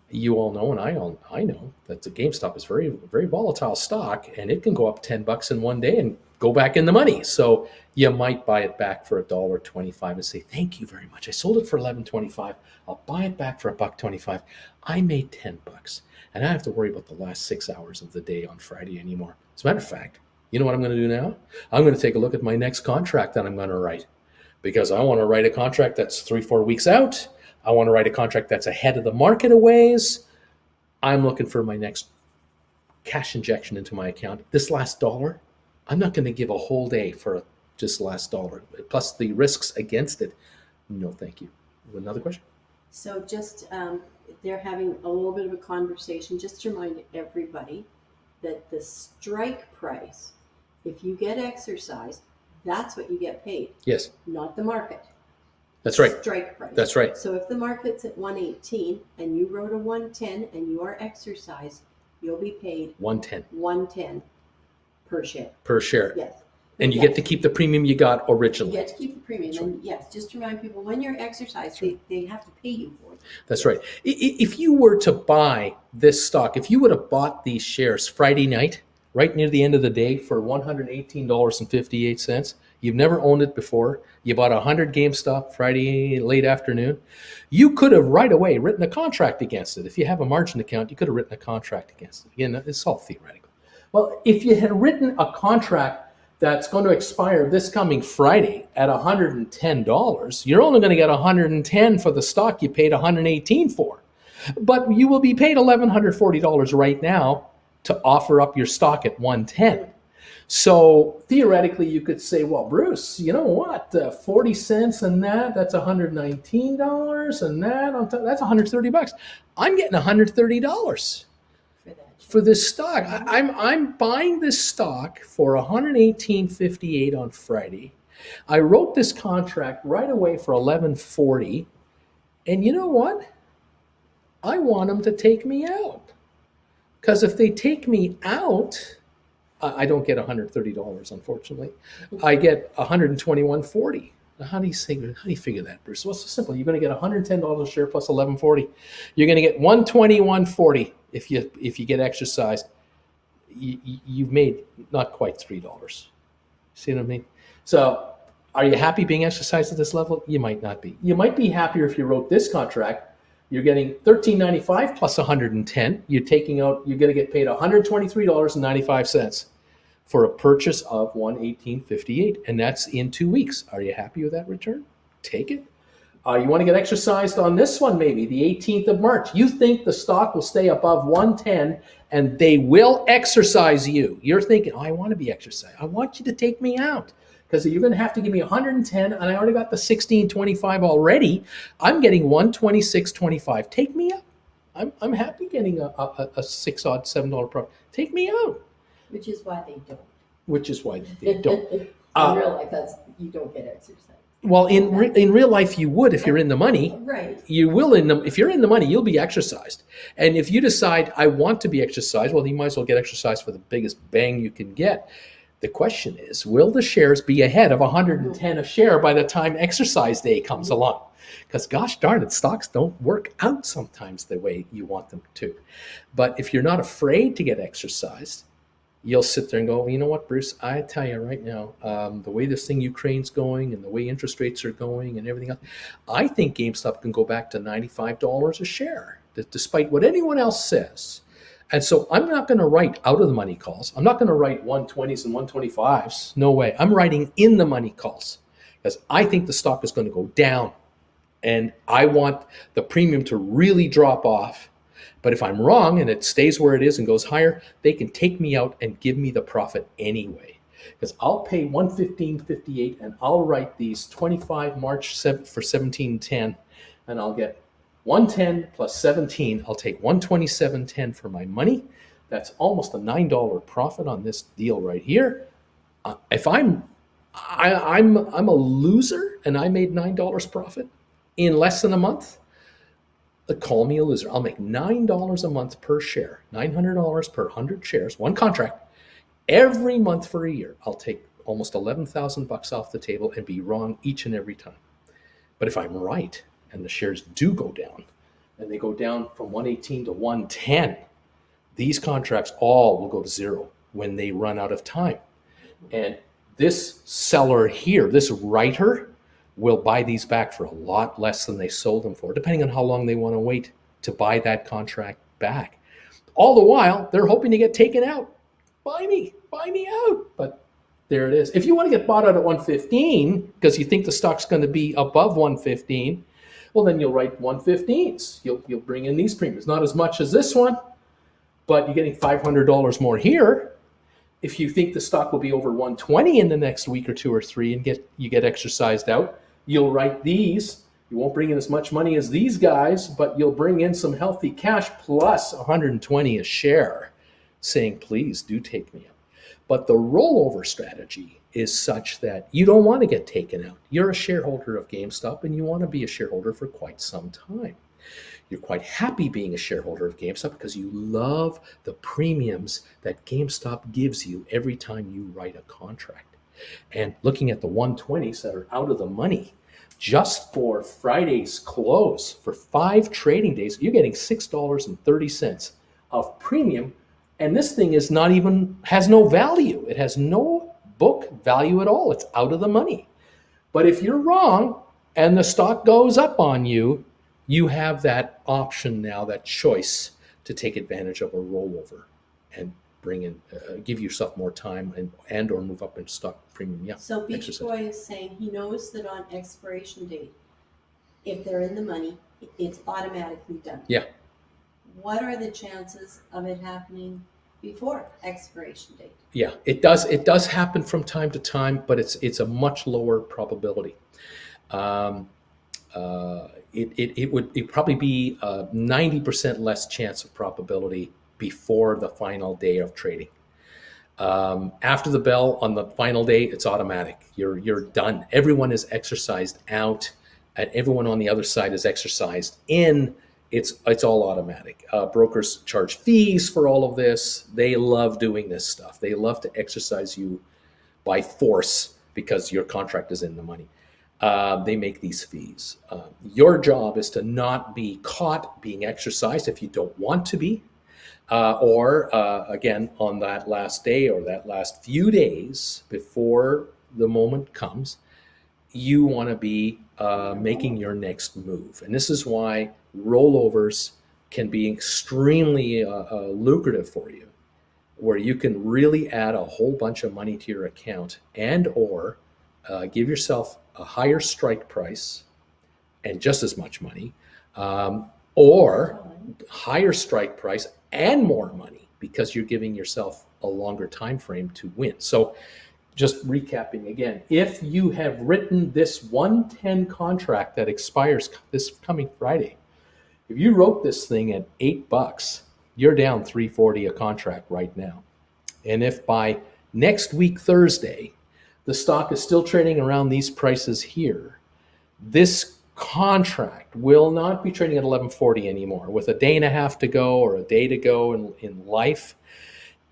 you all know, and I know that the GameStop is very, very volatile stock, and it can go up 10 bucks in one day and go back in the money. So you might buy it back for $1.25 and say, thank you very much. I sold it for $11.25. I'll buy it back for $1.25. I made 10 bucks, and I don't have to worry about the last 6 hours of the day on Friday anymore. As a matter of fact, you know what I'm going to do now? I'm going to take a look at my next contract that I'm going to write, because I want to write a contract that's 3-4 weeks out. I want to write a contract that's ahead of the market a ways. I'm looking for my next cash injection into my account. This last dollar, I'm not going to give a whole day for just last dollar. Plus the risks against it. No, thank you. Another question? So just, they're having a little bit of a conversation, just to remind everybody that the strike price, if you get exercised, that's what you get paid, Yes, not the market. that's right. Strike price. That's right. So if the market's at 118 and you wrote a 110 and you are exercised, you'll be paid 110 110 per share. per share. Yes. And you Yes. get to keep the premium you got You originally. get to keep the premium. That's And yes, just to remind people, when you're exercised, they have to pay you for it. That's right. If you were to buy this stock, if you would have bought these shares Friday night, right near the end of the day for $118.58, you've never owned it before, you bought 100 GameStop Friday late afternoon, you could have right away written a contract against it. If you have a margin account, you could have written a contract against it. Again, it's all theoretical. Well, if you had written a contract that's going to expire this coming Friday at $110, you're only going to get $110 for the stock you paid $118 for. But you will be paid $1,140 right now to offer up your stock at $110. So theoretically, you could say, well, Bruce, you know what? 40 cents and that's $119, and that on top, that's $130. I'm getting $130 For that. for this stock. I'm buying this stock for $118.58 on Friday. I wrote this contract right away for $11.40, and you know what? I want them to take me out, because if they take me out, I don't get $130, unfortunately. I get $121.40. Now, how do you figure that, Bruce? Well, it's so simple. You're going to get $110 a share plus $11.40. You're going to get $121.40 if you get exercised. You've made not quite $3. See what I mean? So, are you happy being exercised at this level? You might not be. You might be happier if you wrote this contract. You're getting $13.95 plus $110. You're going to get paid $123.95 for a purchase of $118.58, and that's in 2 weeks. Are you happy with that return? Take it. You want to get exercised on this one, maybe the 18th of March. You think the stock will stay above 110, and they will exercise you. You're thinking, oh, I want to be exercised. I want you to take me out, because you're going to have to give me 110, and I already got the 16.25 already. I'm getting 126.25. Take me out. I'm happy getting a $6 $7 product. Take me out. Which is why they don't. Which is why they don't. In real life, you don't get exercise. Well, in real life, you would if you're in the money. Right. You will if you're in the money, you'll be exercised. And if you decide I want to be exercised, well, you might as well get exercised for the biggest bang you can get. The question is, will the shares be ahead of 110 a share by the time exercise day comes along? Because gosh darn it, stocks don't work out sometimes the way you want them to. But if you're not afraid to get exercised, you'll sit there and go, well, you know what, Bruce, I tell you right now, the way this thing Ukraine's going and the way interest rates are going and everything else, I think GameStop can go back to $95 a share, despite what anyone else says. And so I'm not going to write out of the money calls. I'm not going to write 120s and 125s. No way. I'm writing in the money calls because I think the stock is going to go down and I want the premium to really drop off. But if I'm wrong and it stays where it is and goes higher, they can take me out and give me the profit anyway. Because I'll pay 115.58 and I'll write these 25 March for 1710 and I'll get 110 plus 17. I'll take 127.10 for my money. That's almost a $9 profit on this deal right here. If I'm a loser and I made $9 profit in less than a month, call me a loser. I'll make $9 a month per share, $900 per 100 shares, one contract, every month for a year. I'll take almost $11,000 off the table and be wrong each and every time. But if I'm right and the shares do go down and they go down from 118 to 110, these contracts all will go to zero when they run out of time. And this seller here, this writer, will buy these back for a lot less than they sold them for, depending on how long they want to wait to buy that contract back. All the while, they're hoping to get taken out. Buy me out. But there it is. If you want to get bought out at 115 because you think the stock's going to be above 115, well, then you'll write 115s. You'll bring in these premiums. Not as much as this one, but you're getting $500 more here. If you think the stock will be over 120 in the next week or two or three and you get exercised out, you'll write these. You won't bring in as much money as these guys, but you'll bring in some healthy cash plus 120 a share, saying, please do take me out. But the rollover strategy is such that you don't want to get taken out. You're a shareholder of GameStop and you want to be a shareholder for quite some time. You're quite happy being a shareholder of GameStop because you love the premiums that GameStop gives you every time you write a contract. And looking at the 120s that are out of the money, just for Friday's close, for 5 trading days, you're getting $6.30 of premium. And this thing has no value. It has no book value at all. It's out of the money. But if you're wrong and the stock goes up on you, you have that option now, that choice to take advantage of a rollover and bring in, give yourself more time and or move up in stock premium. Yeah. So Beach Boy is saying he knows that on expiration date, if they're in the money, it's automatically done. Yeah. What are the chances of it happening before expiration date? Yeah, it does happen from time to time, but it's a much lower probability. It would probably be a 90% less chance of probability before the final day of trading. After the bell on the final day, it's automatic. You're done. Everyone is exercised out, and everyone on the other side is exercised in. It's all automatic. Brokers charge fees for all of this. They love doing this stuff. They love to exercise you by force because your contract is in the money. They make these fees. Your job is to not be caught being exercised if you don't want to be, or again, on that last day or that last few days before the moment comes, you want to be making your next move. And this is why rollovers can be extremely lucrative for you, where you can really add a whole bunch of money to your account and or give yourself a higher strike price and just as much money, or higher strike price and more money because you're giving yourself a longer time frame to win. So just recapping again, if you have written this 110 contract that expires this coming Friday, if you wrote this thing at $8, you're down $3.40 a contract right now. And if by next week, Thursday, the stock is still trading around these prices here, this contract will not be trading at $11.40 anymore. With a day and a half to go or a day to go in life,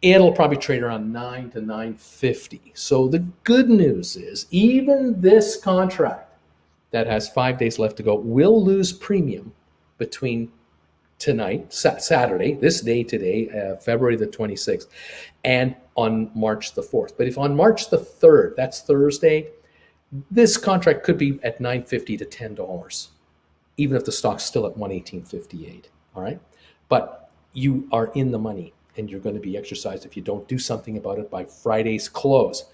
it'll probably trade around $9 to $9.50. So the good news is even this contract that has 5 days left to go will lose premium between tonight, Saturday, this day today, February the 26th, and on March the 4th. But if on March the 3rd, that's Thursday, this contract could be at $9.50 to $10, even if the stock's still at $118.58. All right. But you are in the money and you're going to be exercised if you don't do something about it by Friday's close.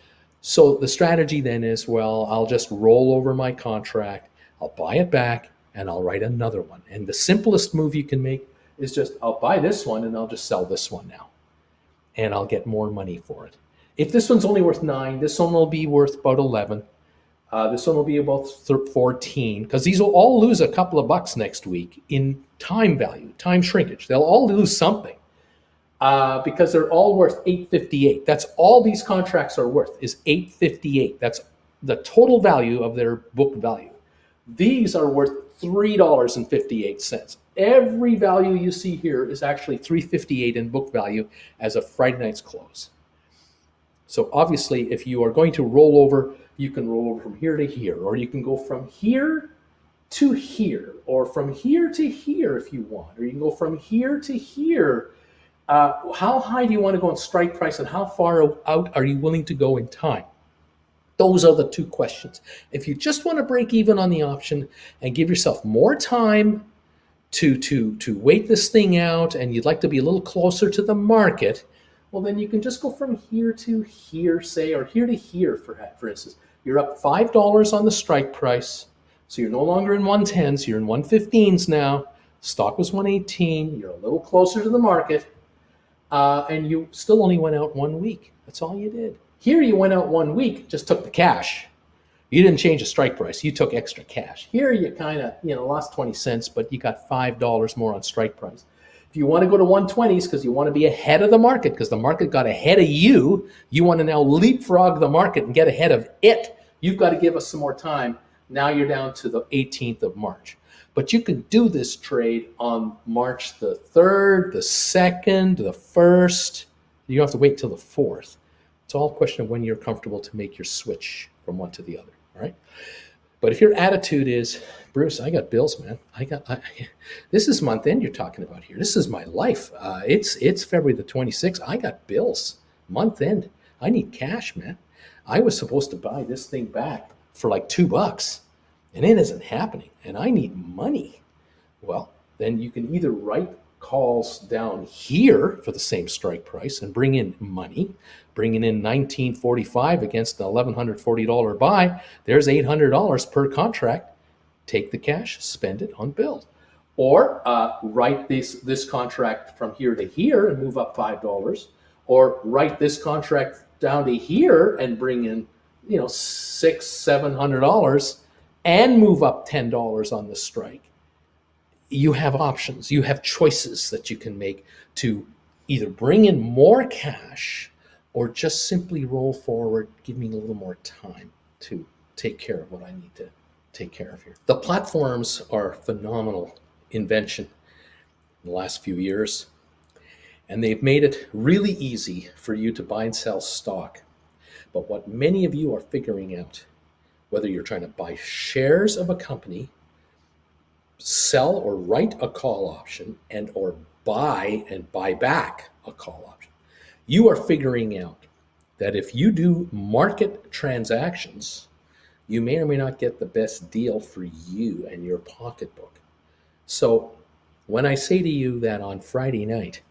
So the strategy then is, well, I'll just roll over my contract, I'll buy it back, and I'll write another one. And the simplest move you can make is just, I'll buy this one and I'll just sell this one now. And I'll get more money for it. If this one's only worth 9, this one will be worth about 11. This one will be about 14, because these will all lose a couple of bucks next week in time value, time shrinkage. They'll all lose something because they're all worth $8.58. That's all these contracts are worth, is $8.58. That's the total value of their book value. These are worth $3.58. Every value you see here is actually $3.58 in book value as of Friday night's close. So obviously, if you are going to roll over, you can roll over from here to here, or you can go from here to here, or from here to here if you want, or you can go from here to here. How high do you want to go in strike price, and how far out are you willing to go in time? Those are the two questions. If you just want to break even on the option and give yourself more time to wait this thing out, and you'd like to be a little closer to the market, well, then you can just go from here to here, say, or here to here, for instance. You're up $5 on the strike price, so you're no longer in 110s, you're in 115s now. Stock was 118, you're a little closer to the market, and you still only went out 1 week. That's all you did. Here you went out 1 week, just took the cash. You didn't change the strike price, you took extra cash. Here you kind of lost 20 cents, but you got $5 more on strike price. If you want to go to 120s because you want to be ahead of the market, because the market got ahead of you, you want to now leapfrog the market and get ahead of it, you've got to give us some more time. Now you're down to the 18th of March. But you can do this trade on March the 3rd, the 2nd, the 1st. You don't have to wait till the 4th. It's all a question of when you're comfortable to make your switch from one to the other, all right? But if your attitude is, Bruce, I got bills, man. This is month end you're talking about here. This is my life. It's February the 26th. I got bills, month end. I need cash, man. I was supposed to buy this thing back for like $2, and it isn't happening, and I need money. Well, then you can either write calls down here for the same strike price and bring in money, bringing in $19.45 against an $1,140 buy. There's $800 per contract. Take the cash, spend it on bills. Or write this contract from here to here and move up $5. Or write this contract down to here and bring in $600-700 and move up $10 on the strike. You have options, you have choices that you can make to either bring in more cash or just simply roll forward, give me a little more time to take care of what I need to take care of here. The platforms are a phenomenal invention in the last few years, and they've made it really easy for you to buy and sell stock. But what many of you are figuring out, whether you're trying to buy shares of a company, sell or write a call option, and or buy and buy back a call option, you are figuring out that if you do market transactions, you may or may not get the best deal for you and your pocketbook. So when I say to you that on Friday night,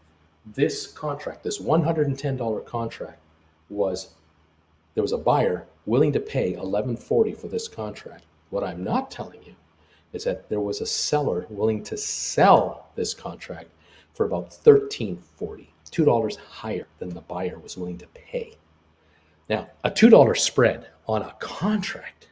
this contract, this $110 contract, there was a buyer willing to pay $11.40 for this contract. What I'm not telling you is that there was a seller willing to sell this contract for about $13.40, $2 higher than the buyer was willing to pay. Now, a $2 spread on a contract,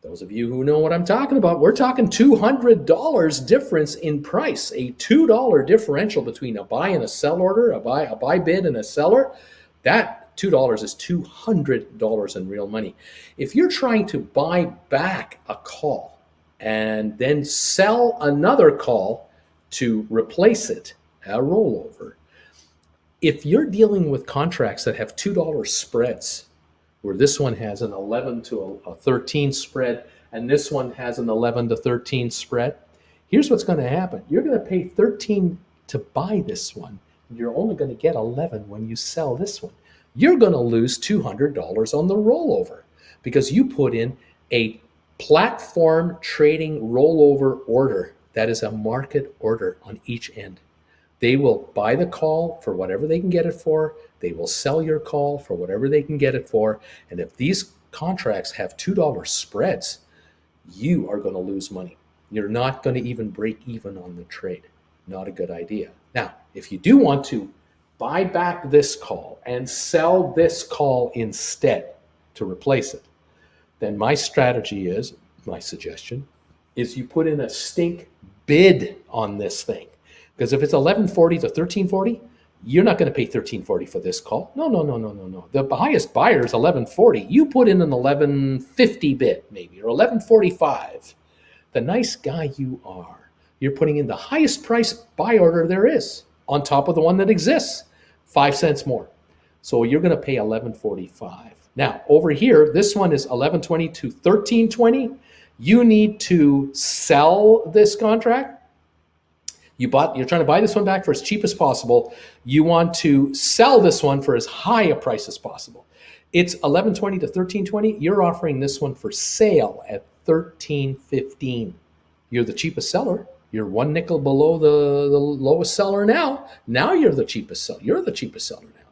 those of you who know what I'm talking about, we're talking $200 difference in price, a $2 differential between a buy and a sell order, a buy bid and a seller. That $2 is $200 in real money. If you're trying to buy back a call and then sell another call to replace it, a rollover, if you're dealing with contracts that have $2 spreads, where this one has an 11 to a 13 spread, and this one has an 11 to 13 spread, here's what's going to happen. You're going to pay 13 to buy this one. You're only going to get 11 when you sell this one. You're going to lose $200 on the rollover because you put in a platform trading rollover order that is a market order on each end. They will buy the call for whatever they can get it for. They will sell your call for whatever they can get it for. And if these contracts have $2 spreads, you are going to lose money. You're not going to even break even on the trade. Not a good idea. Now, if you do want to buy back this call and sell this call instead to replace it, then my strategy is, my suggestion, is you put in a stink bid on this thing. Because if it's 1140 to 1340, you're not going to pay 1340 for this call. No. The highest buyer is 1140. You put in an 1150 bid, maybe, or 1145. The nice guy you are, you're putting in the highest price buy order there is on top of the one that exists, 5 cents more. So you're going to pay 1145. Now, over here, this one is 1120 to 1320. You need to sell this contract. You're trying to buy this one back for as cheap as possible. You want to sell this one for as high a price as possible. It's 1120 to 1320. You're offering this one for sale at 1315. You're the cheapest seller. You're 1 nickel below the lowest seller now. Now you're the cheapest seller. You're the cheapest seller now.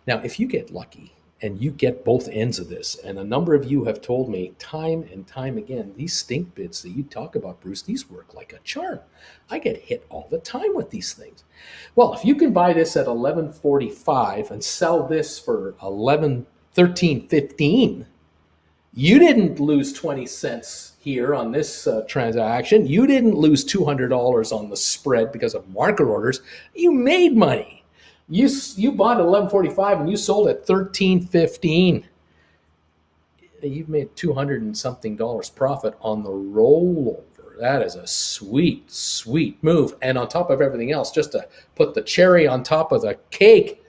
Now, if you get lucky and you get both ends of this, and a number of you have told me time and time again, these stink bids that you talk about, Bruce, these work like a charm. I get hit all the time with these things. Well, if you can buy this at 1145 and sell this for 1315, you didn't lose 20 cents here on this transaction. You didn't lose $200 on the spread because of market orders. You made money. You bought at 1145 and you sold at 1315. You've made $200 and something profit on the rollover. That is a sweet, sweet move. And on top of everything else, just to put the cherry on top of the cake,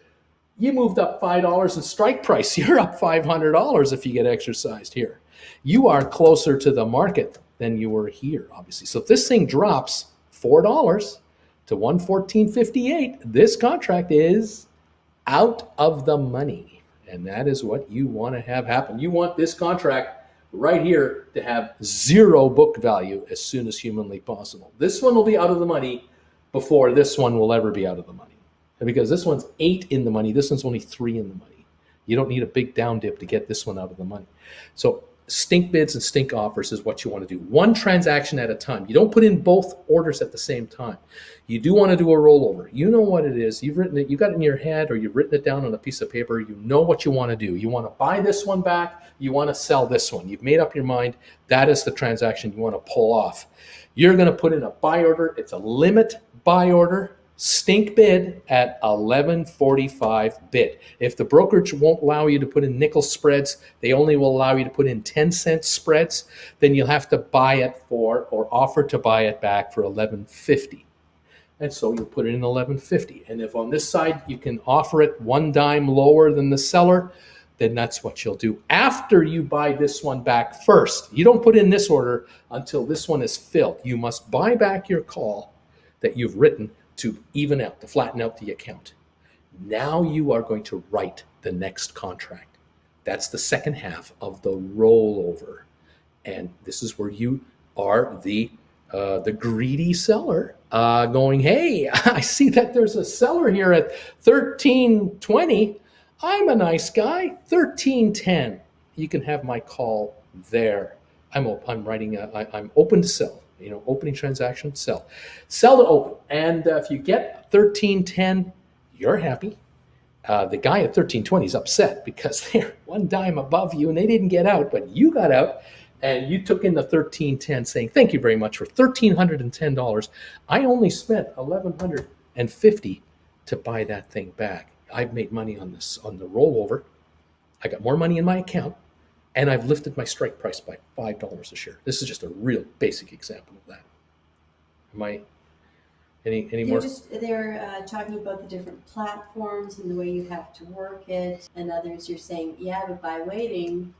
you moved up $5 in strike price. You're up $500 if you get exercised here. You are closer to the market than you were here, obviously. So if this thing drops $4 to 114.58, this contract is out of the money. And that is what you want to have happen. You want this contract right here to have zero book value as soon as humanly possible. This one will be out of the money before this one will ever be out of the money. And because this one's 8 in the money, this one's only 3 in the money. You don't need a big down dip to get this one out of the money. So stink bids and stink offers is what you want to do. One transaction at a time. You don't put in both orders at the same time. You do want to do a rollover. You know what it is. You've written it, you got it in your head, or you've written it down on a piece of paper. You know what you want to do. You want to buy this one back. You want to sell this one. You've made up your mind. That is the transaction you want to pull off. You're going to put in a buy order. It's a limit buy order. Stink bid at 1145 bid. If the brokerage won't allow you to put in nickel spreads, they only will allow you to put in 10-cent spreads, then you'll have to buy it for, or offer to buy it back for 1150. And so you'll put it in 1150. And if on this side you can offer it 1 dime lower than the seller, then that's what you'll do after you buy this one back first. You don't put in this order until this one is filled. You must buy back your call that you've written to even out, to flatten out the account. Now you are going to write the next contract. That's the second half of the rollover. And this is where you are the greedy seller going, hey, I see that there's a seller here at 1320. I'm a nice guy, 1310. You can have my call there. I'm open to sell. Opening transaction, sell to open. And if you get 1310, you're happy. The guy at 1320 is upset because they're 1 dime above you and they didn't get out, but you got out and you took in the 1310 saying, thank you very much for $1,310. I only spent $1,150 to buy that thing back. I've made money on this, on the rollover. I got more money in my account. And I've lifted my strike price by $5 a share. This is just a real basic example of that. Am I any more? They're talking about the different platforms and the way you have to work it. And others, you're saying, yeah, but by waiting,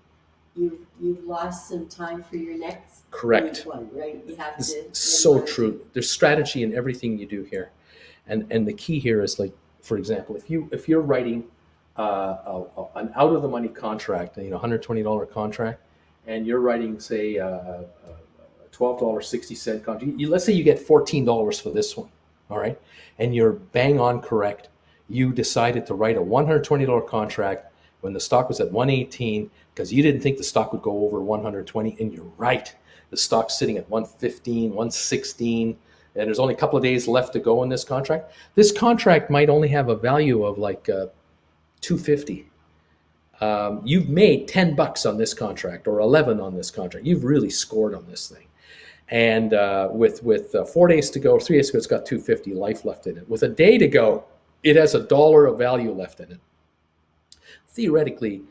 you've lost some time for your next Correct one, right? You have to. So true. There's strategy in everything you do here, and the key here is, like, for example, if you're writing an out of the money contract, $120 contract, and you're writing, say, $12.60 contract. Let's say you get $14 for this one. all right, and you're bang on correct. You decided to write a $120 contract when the stock was at 118 because you didn't think the stock would go over 120, and you're right. The stock's sitting at 115, 116, and there's only a couple of days left to go in this contract. This contract might only have a value of like 250. You've made $10 on this contract or 11 on this contract. You've really scored on this thing. And with 4 days to go, 3 days to go, it's got 250 life left in it. With a day to go, it has $1 of value left in it. Theoretically,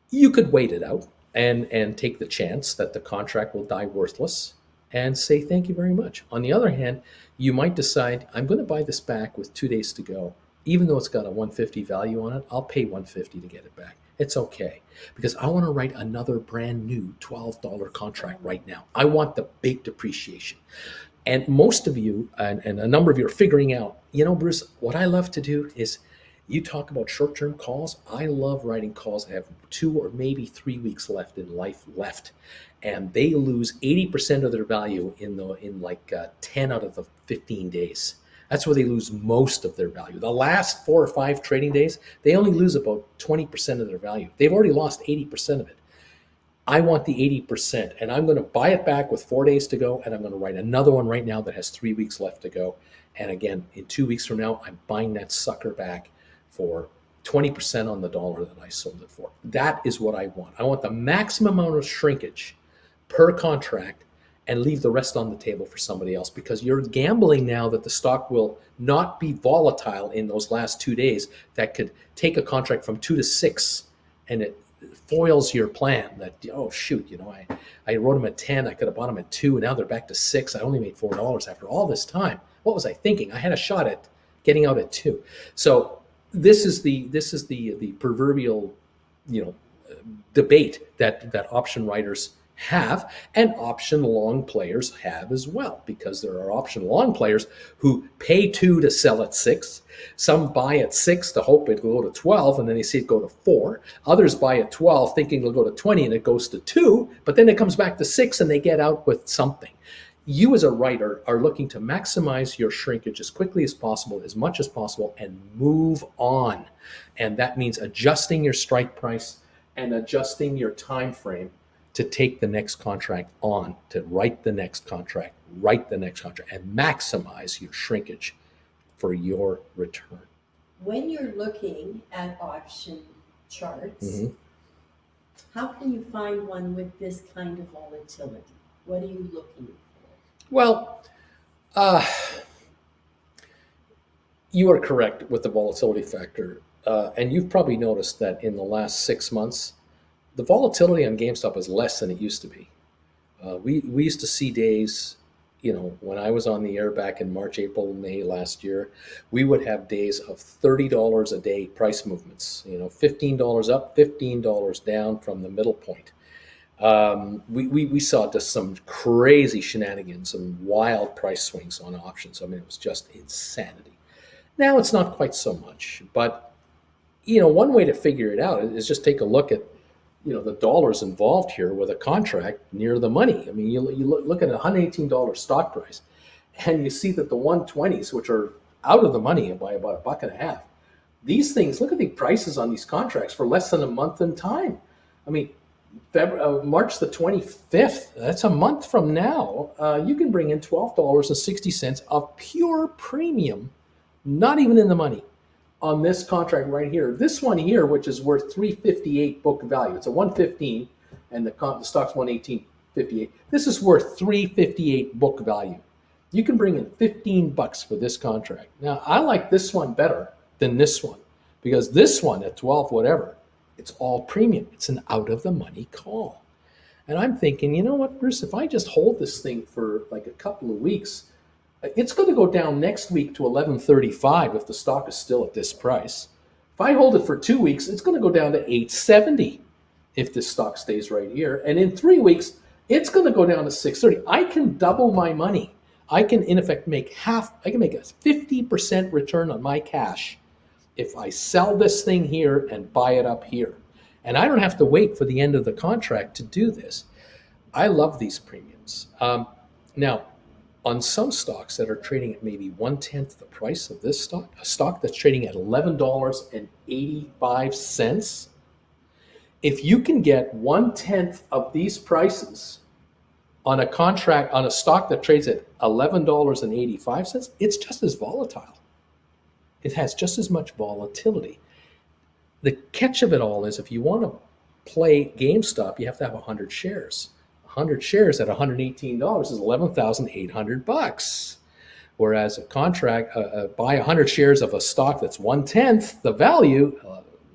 you could wait it out and take the chance that the contract will die worthless and say thank you very much. On the other hand, you might decide I'm going to buy this back with 2 days to go. Even though it's got a 150 value on it, I'll pay 150 to get it back. It's okay because I want to write another brand new $12 contract right now. I want the big depreciation. And most of you and a number of you are figuring out, Bruce, what I love to do is you talk about short-term calls. I love writing calls that have 2 or maybe 3 weeks left in life left. And they lose 80% of their value in 10 out of the 15 days. That's where they lose most of their value. The last 4 or 5 trading days, they only lose about 20% of their value. They've already lost 80% of it. I want the 80%, and I'm going to buy it back with 4 days to go, and I'm going to write another one right now that has 3 weeks left to go. And again, in 2 weeks from now, I'm buying that sucker back for 20% on the dollar that I sold it for. That is what I want. I want the maximum amount of shrinkage per contract and leave the rest on the table for somebody else, because you're gambling now that the stock will not be volatile in those last 2 days. That could take a contract from 2 to 6, and it foils your plan that, oh shoot, I wrote them at 10, I could have bought them at 2, and now they're back to 6. I only made $4 after all this time. What was I thinking? I had a shot at getting out at 2. So this is the proverbial debate that option writers have, and option long players have as well, because there are option long players who pay 2 to sell at 6. Some buy at 6 to hope it will go to 12, and then they see it go to 4. Others buy at 12 thinking it'll go to 20, and it goes to 2, but then it comes back to 6 and they get out with something. You as a writer are looking to maximize your shrinkage as quickly as possible, as much as possible, and move on. And that means adjusting your strike price and adjusting your time frame to take the next contract on, to write the next contract, and maximize your shrinkage for your return. When you're looking at option charts, how can you find one with this kind of volatility? What are you looking for? Well, you are correct with the volatility factor. And you've probably noticed that in the last 6 months, the volatility on GameStop is less than it used to be. We used to see days, when I was on the air back in March, April, May last year, we would have days of $30 a day price movements, $15 up, $15 down from the middle point. We saw just some crazy shenanigans, some wild price swings on options. I mean, it was just insanity. Now it's not quite so much, but one way to figure it out is just take a look at the dollars involved here with a contract near the money. I mean, you look at a $118 stock price, and you see that the 120s, which are out of the money by about $1.50, these things, look at the prices on these contracts for less than a month in time. I mean, March the 25th, that's a month from now, you can bring in $12.60 of pure premium, not even in the money, on this contract right here. This one here, which is worth $358 book value. It's a 115, and the stock's 118.58. This is worth $358 book value. You can bring in $15 for this contract. Now, I like this one better than this one, because this one at 12 whatever, it's all premium. It's an out of the money call. And I'm thinking, you know what, Bruce, if I just hold this thing for like a couple of weeks, it's going to go down next week to $11.35 if the stock is still at this price. If I hold it for 2 weeks, it's going to go down to $8.70 if this stock stays right here. And in 3 weeks, it's going to go down to $6.30. I can double my money. I can, in effect, make a 50% return on my cash if I sell this thing here and buy it up here. And I don't have to wait for the end of the contract to do this. I love these premiums. Now, On some stocks that are trading at maybe 1/10 the price of this stock, a stock that's trading at $11.85, if you can get 1/10 of these prices on a contract on a stock that trades at $11.85, it's just as volatile. It has just as much volatility. The catch of it all is if you want to play GameStop, you have to have 100 shares. 100 shares at $118 is $11,800. Whereas a contract, buy 100 shares of a stock that's 1/10 the value,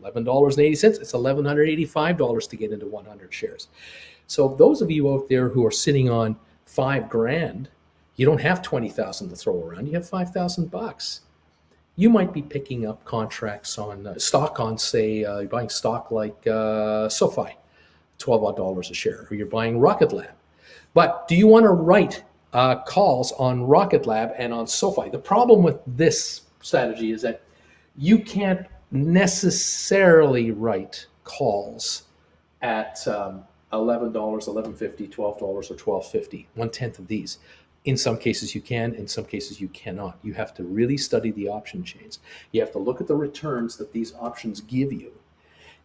$11.80, it's $1,185 to get into 100 shares. So those of you out there who are sitting on $5,000, you don't have 20,000 to throw around. You have $5,000. You might be picking up contracts on stock on, say, buying stock like SoFi, $12 a share, or you're buying Rocket Lab. But do you want to write calls on Rocket Lab and on SoFi? The problem with this strategy is that you can't necessarily write calls at $11, $11.50, $12, or $12.50, 1/10 of these. In some cases you can, in some cases you cannot. You have to really study the option chains. You have to look at the returns that these options give you.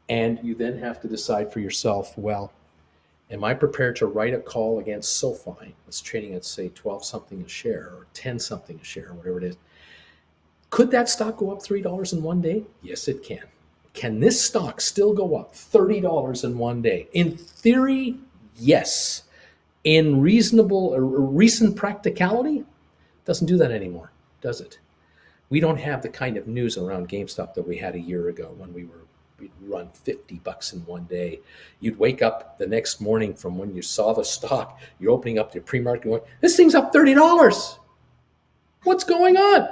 And you then have to decide for yourself, well, am I prepared to write a call against SoFi that's trading at, say, 12 something a share or 10 something a share, whatever it is? Could that stock go up $3 in one day? Yes, it can. Can this stock still go up $30 in one day? In theory, yes. In recent practicality, it doesn't do that anymore, does it? We don't have the kind of news around GameStop that we had a year ago when we'd run $50 in one day. You'd wake up the next morning from when you saw the stock, you're opening up your pre-market going, this thing's up $30. What's going on?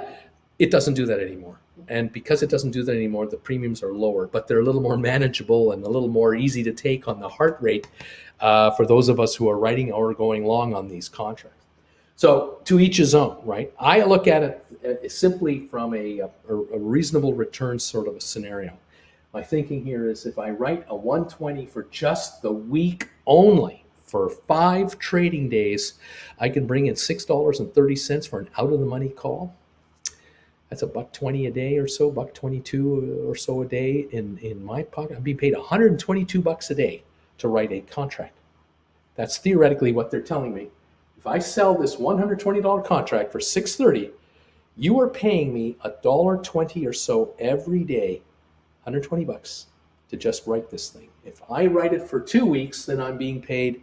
It doesn't do that anymore. And because it doesn't do that anymore, the premiums are lower, but they're a little more manageable and a little more easy to take on the heart rate for those of us who are writing or going long on these contracts. So to each his own, right? I look at it simply from a reasonable return sort of a scenario. My thinking here is if I write a 120 for just the week only, for 5 trading days, I can bring in $6.30 for an out-of-the-money call. That's $1.20 a day or so, $1.22 or so a day in my pocket. I'm being paid $122 a day to write a contract. That's theoretically what they're telling me. If I sell this $120 contract for $6.30, you are paying me $1.20 or so every day, $120 to just write this thing. If I write it for 2 weeks, then I'm being paid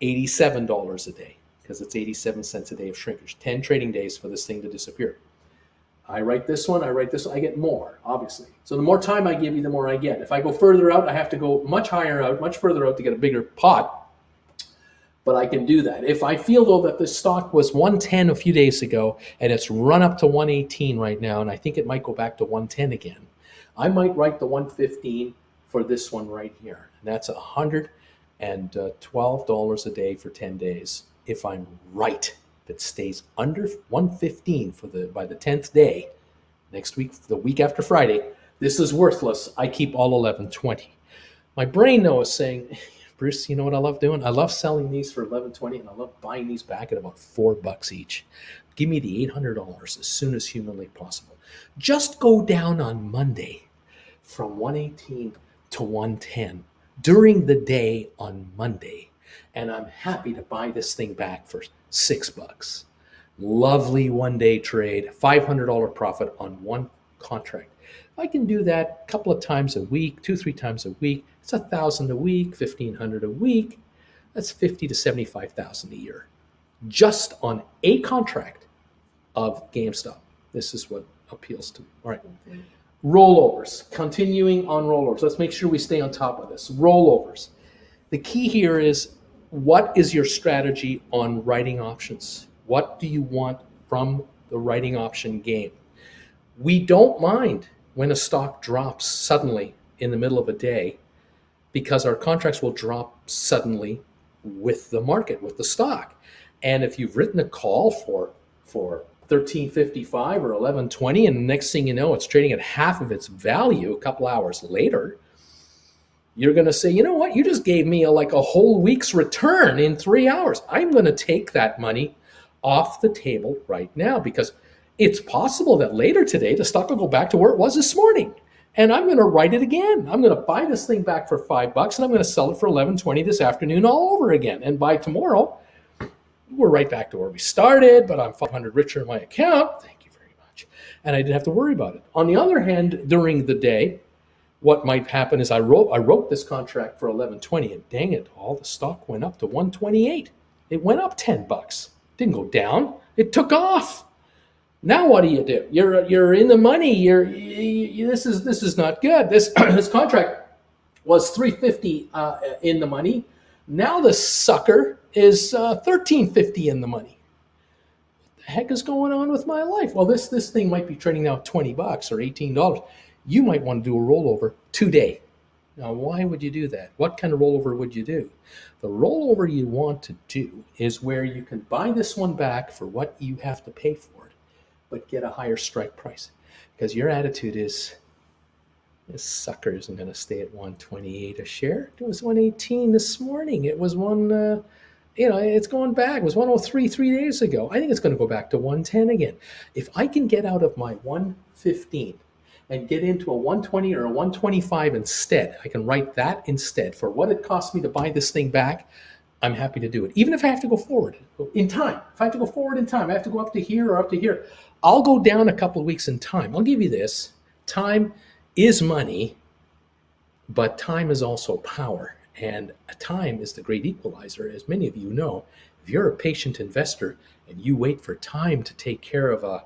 $87 a day because it's 87 cents a day of shrinkage, 10 trading days for this thing to disappear. I write this one, I get more, obviously. So the more time I give you, the more I get. If I go further out, I have to go much higher out, much further out to get a bigger pot. But I can do that. If I feel, though, that this stock was 110 a few days ago and it's run up to 118 right now, and I think it might go back to 110 again, I might write the 115 for this one right here. And that's $112 a day for 10 days if I'm right. If it stays under 115 by the 10th day, next week, the week after Friday, this is worthless. I keep all 1120. My brain, though, is saying, Bruce, you know what I love doing? I love selling these for $11.20, and I love buying these back at about $4 each. Give me the $800 as soon as humanly possible. Just go down on Monday from 118 to 110 during the day on Monday, and I'm happy to buy this thing back for $6. Lovely one-day trade, $500 profit on one contract. I can do that a couple of times a week, 2-3 times a week. It's $1,000 a week, $1,500 a week. That's $50,000 to $75,000 a year, just on a contract of GameStop. This is what appeals to me. All right. Rollovers. Continuing on rollovers. Let's make sure we stay on top of this. Rollovers. The key here is, what is your strategy on writing options? What do you want from the writing option game? We don't mind when a stock drops suddenly in the middle of a day, because our contracts will drop suddenly with the market, with the stock. And if you've written a call for $13.55 or $11.20, and the next thing you know, it's trading at half of its value a couple hours later, you're going to say, you know what? You just gave me a whole week's return in 3 hours. I'm going to take that money. off the table right now, because it's possible that later today the stock will go back to where it was this morning. And I'm going to write it again. I'm going to buy this thing back for $5 and I'm going to sell it for 11.20 this afternoon all over again. And by tomorrow, we're right back to where we started, but I'm 500 richer in my account. Thank you very much. And I didn't have to worry about it. On the other hand, during the day, what might happen is I wrote this contract for 11.20, and dang it, all the stock went up to 128. It went up $10. Didn't go down. It took off. Now what do? You're in the money. This is not good. This this contract was 350 in the money. Now the sucker is 1350 in the money. What the heck is going on with my life? Well, this thing might be trading now $20 or $18. You might want to do a rollover today. Now, why would you do that? What kind of rollover would you do? The rollover you want to do is where you can buy this one back for what you have to pay for it, but get a higher strike price. Because your attitude is, this sucker isn't going to stay at 128 a share. It was 118 this morning. It was it's going back. It was 103 3 days ago. I think it's going to go back to 110 again. If I can get out of my 115 and get into a 120 or a 125 instead, I can write that instead. For what it cost me to buy this thing back, I'm happy to do it. Even if I have to go forward in time. If I have to go forward in time, I have to go up to here or up to here. I'll go down a couple of weeks in time. I'll give you this. Time is money, but time is also power. And time is the great equalizer. As many of you know, if you're a patient investor and you wait for time to take care of a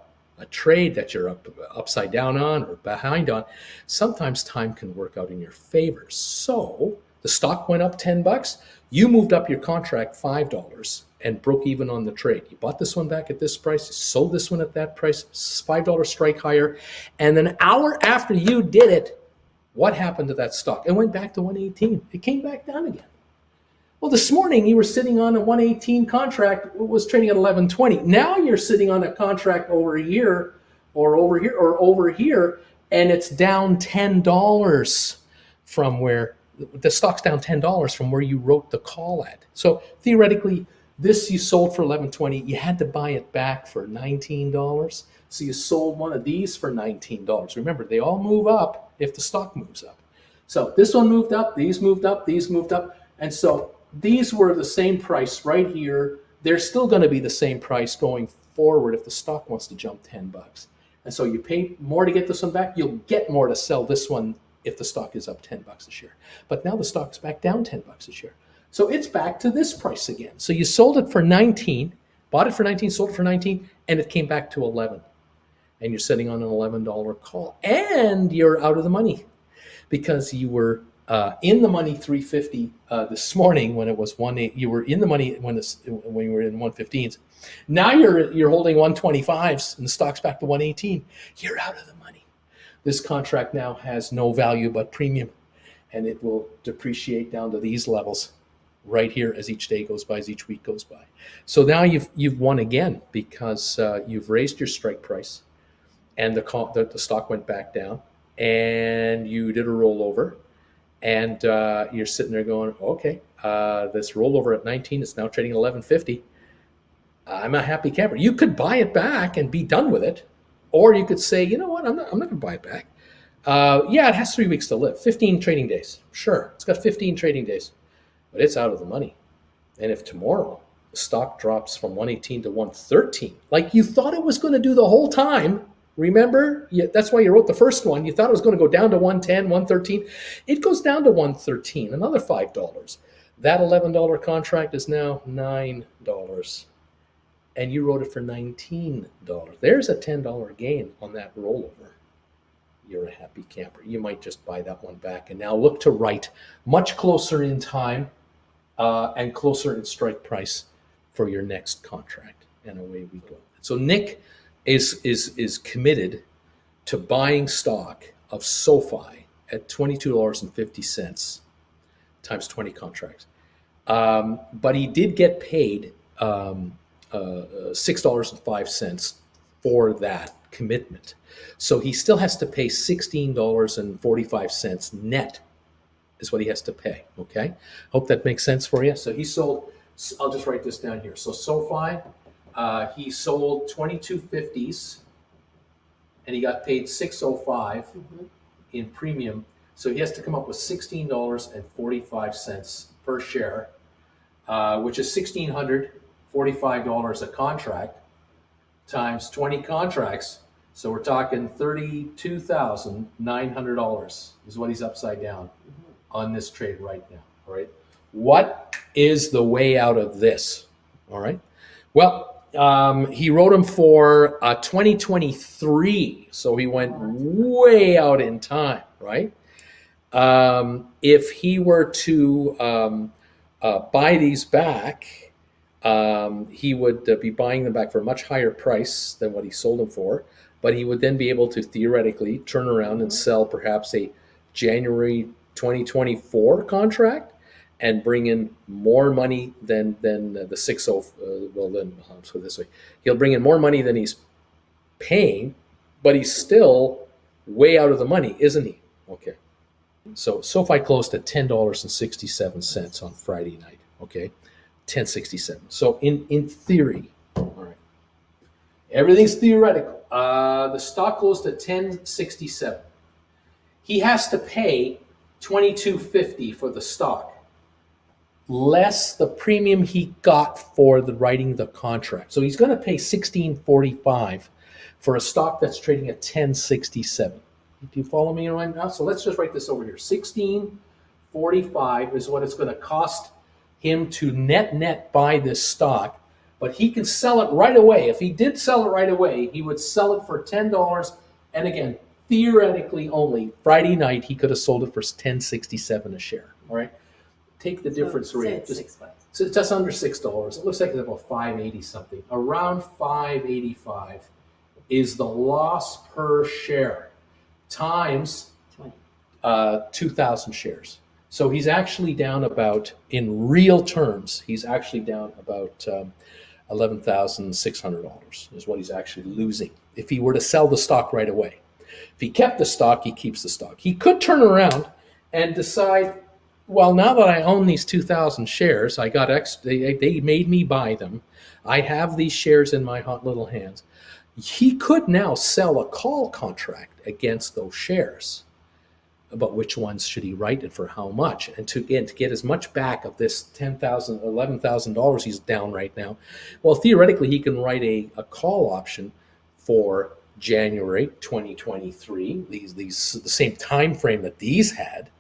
trade that you're upside down on or behind on, sometimes time can work out in your favor. So the stock went up $10. You moved up your contract $5 and broke even on the trade. You bought this one back at this price, you sold this one at that price, $5 strike higher. And then an hour after you did it, what happened to that stock? It went back to 118. It came back down again. Well, this morning you were sitting on a 118 contract. It was trading at 11.20. Now you're sitting on a contract over here, and it's down $10 from where the stock's down $10 from where you wrote the call at. So theoretically, this you sold for 11.20. You had to buy it back for $19. So you sold one of these for $19. Remember, they all move up if the stock moves up. So this one moved up, these moved up, these moved up. And so these were the same price right here. They're still going to be the same price going forward if the stock wants to jump $10. And so you pay more to get this one back. You'll get more to sell this one if the stock is up $10 a share. But now the stock's back down $10 a share. So it's back to this price again. So you sold it for 19, bought it for 19, sold it for 19, and it came back to 11. And you're sitting on an $11 call. And you're out of the money because you were in the money 350 this morning when it was 1.8. You were in the money when you were in 115s. Now you're holding 125s and the stock's back to 118. You're out of the money. This contract now has no value but premium, and it will depreciate down to these levels right here as each day goes by, as each week goes by. So now you've won again because you've raised your strike price, and the stock went back down, and you did a rollover. And you're sitting there going, okay, this rollover at 19 is now trading at 11.50. I'm a happy camper. You could buy it back and be done with it, or you could say, you know what, I'm not going to buy it back. Yeah, it has 3 weeks to live, 15 trading days. Sure, it's got 15 trading days, but it's out of the money. And if tomorrow the stock drops from 118 to 113, like you thought it was going to do the whole time, remember, that's why you wrote the first one. You thought it was going to go down to 110, 113. It goes down to 113, another $5. That $11 contract is now $9. And you wrote it for $19. There's a $10 gain on that rollover. You're a happy camper. You might just buy that one back and now look to write much closer in time and closer in strike price for your next contract. And away we go. So Nick is committed to buying stock of SoFi at $22.50 times 20 contracts. But he did get paid $6.05 for that commitment. So he still has to pay $16.45 net is what he has to pay, okay? Hope that makes sense for you. So he sold, I'll just write this down here. So SoFi He sold 2250s and he got paid 605 in premium. So he has to come up with $16.45 per share, which is $1,645 a contract times 20 contracts. So we're talking $32,900 is what he's upside down on this trade right now. All right. What is the way out of this? All right. Well, he wrote him for 2023, so he went way out in time, right? If he were to buy these back, he would be buying them back for a much higher price than what he sold them for, but he would then be able to theoretically turn around and sell perhaps a January 2024 contract and bring in more money than the 60. Well, then let's put it this way: he'll bring in more money than he's paying, but he's still way out of the money, isn't he? Okay. So SoFi closed at $10.67 on Friday night. Okay, 10.67. So in theory, all right, everything's theoretical. The stock closed at 10.67. He has to pay $22.50 for the stock, less the premium he got for the writing the contract. So he's going to pay $16.45 for a stock that's trading at 10.67. Do you follow me right now? So let's just write this over here. $16.45 is what it's going to cost him to net buy this stock, but he can sell it right away. If he did sell it right away, he would sell it for $10. And again, theoretically only, Friday night he could have sold it for $10.67 a share. All right. Take the difference rate. So it's just under $6. It looks like it's about $5.80 something. Around $5.85 is the loss per share times 2,000 shares. So he's actually down about, in real terms, he's actually down about $11,600 is what he's actually losing if he were to sell the stock right away. If he kept the stock, he keeps the stock. He could turn around and decide, well, now that I own these 2,000 shares, I got they made me buy them. I have these shares in my hot little hands. He could now sell a call contract against those shares. But which ones should he write and for how much? And to get as much back of this $10,000, $11,000 he's down right now, well, theoretically he can write a call option for January 2023. These the same time frame that these had.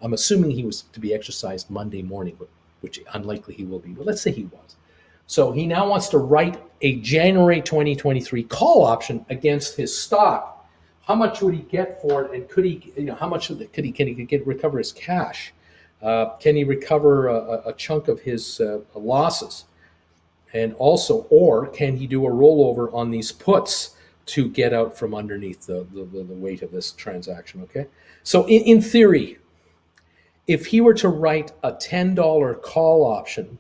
I'm assuming he was to be exercised Monday morning, which unlikely he will be, but let's say he was. So he now wants to write a January 2023 call option against his stock. How much would he get for it? And could he, how much could he recover his cash? Can he recover a chunk of his losses? And also, or can he do a rollover on these puts to get out from underneath the weight of this transaction? Okay. So in theory, if he were to write a $10 call option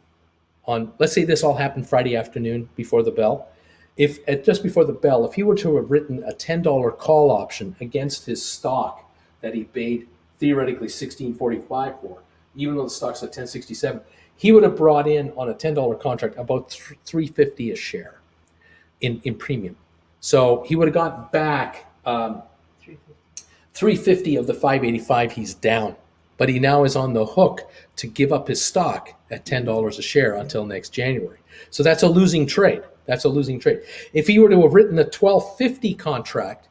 on, let's say this all happened Friday afternoon before the bell, if just before the bell, if he were to have written a $10 call option against his stock that he paid theoretically $16.45 for, even though the stock's at $10.67, he would have brought in on a $10 contract about $3.50 a share in premium. So he would have got back $3.50 of the $5.85 he's down. But he now is on the hook to give up his stock at $10 a share until next January. So that's a losing trade. If he were to have written a $12.50 contract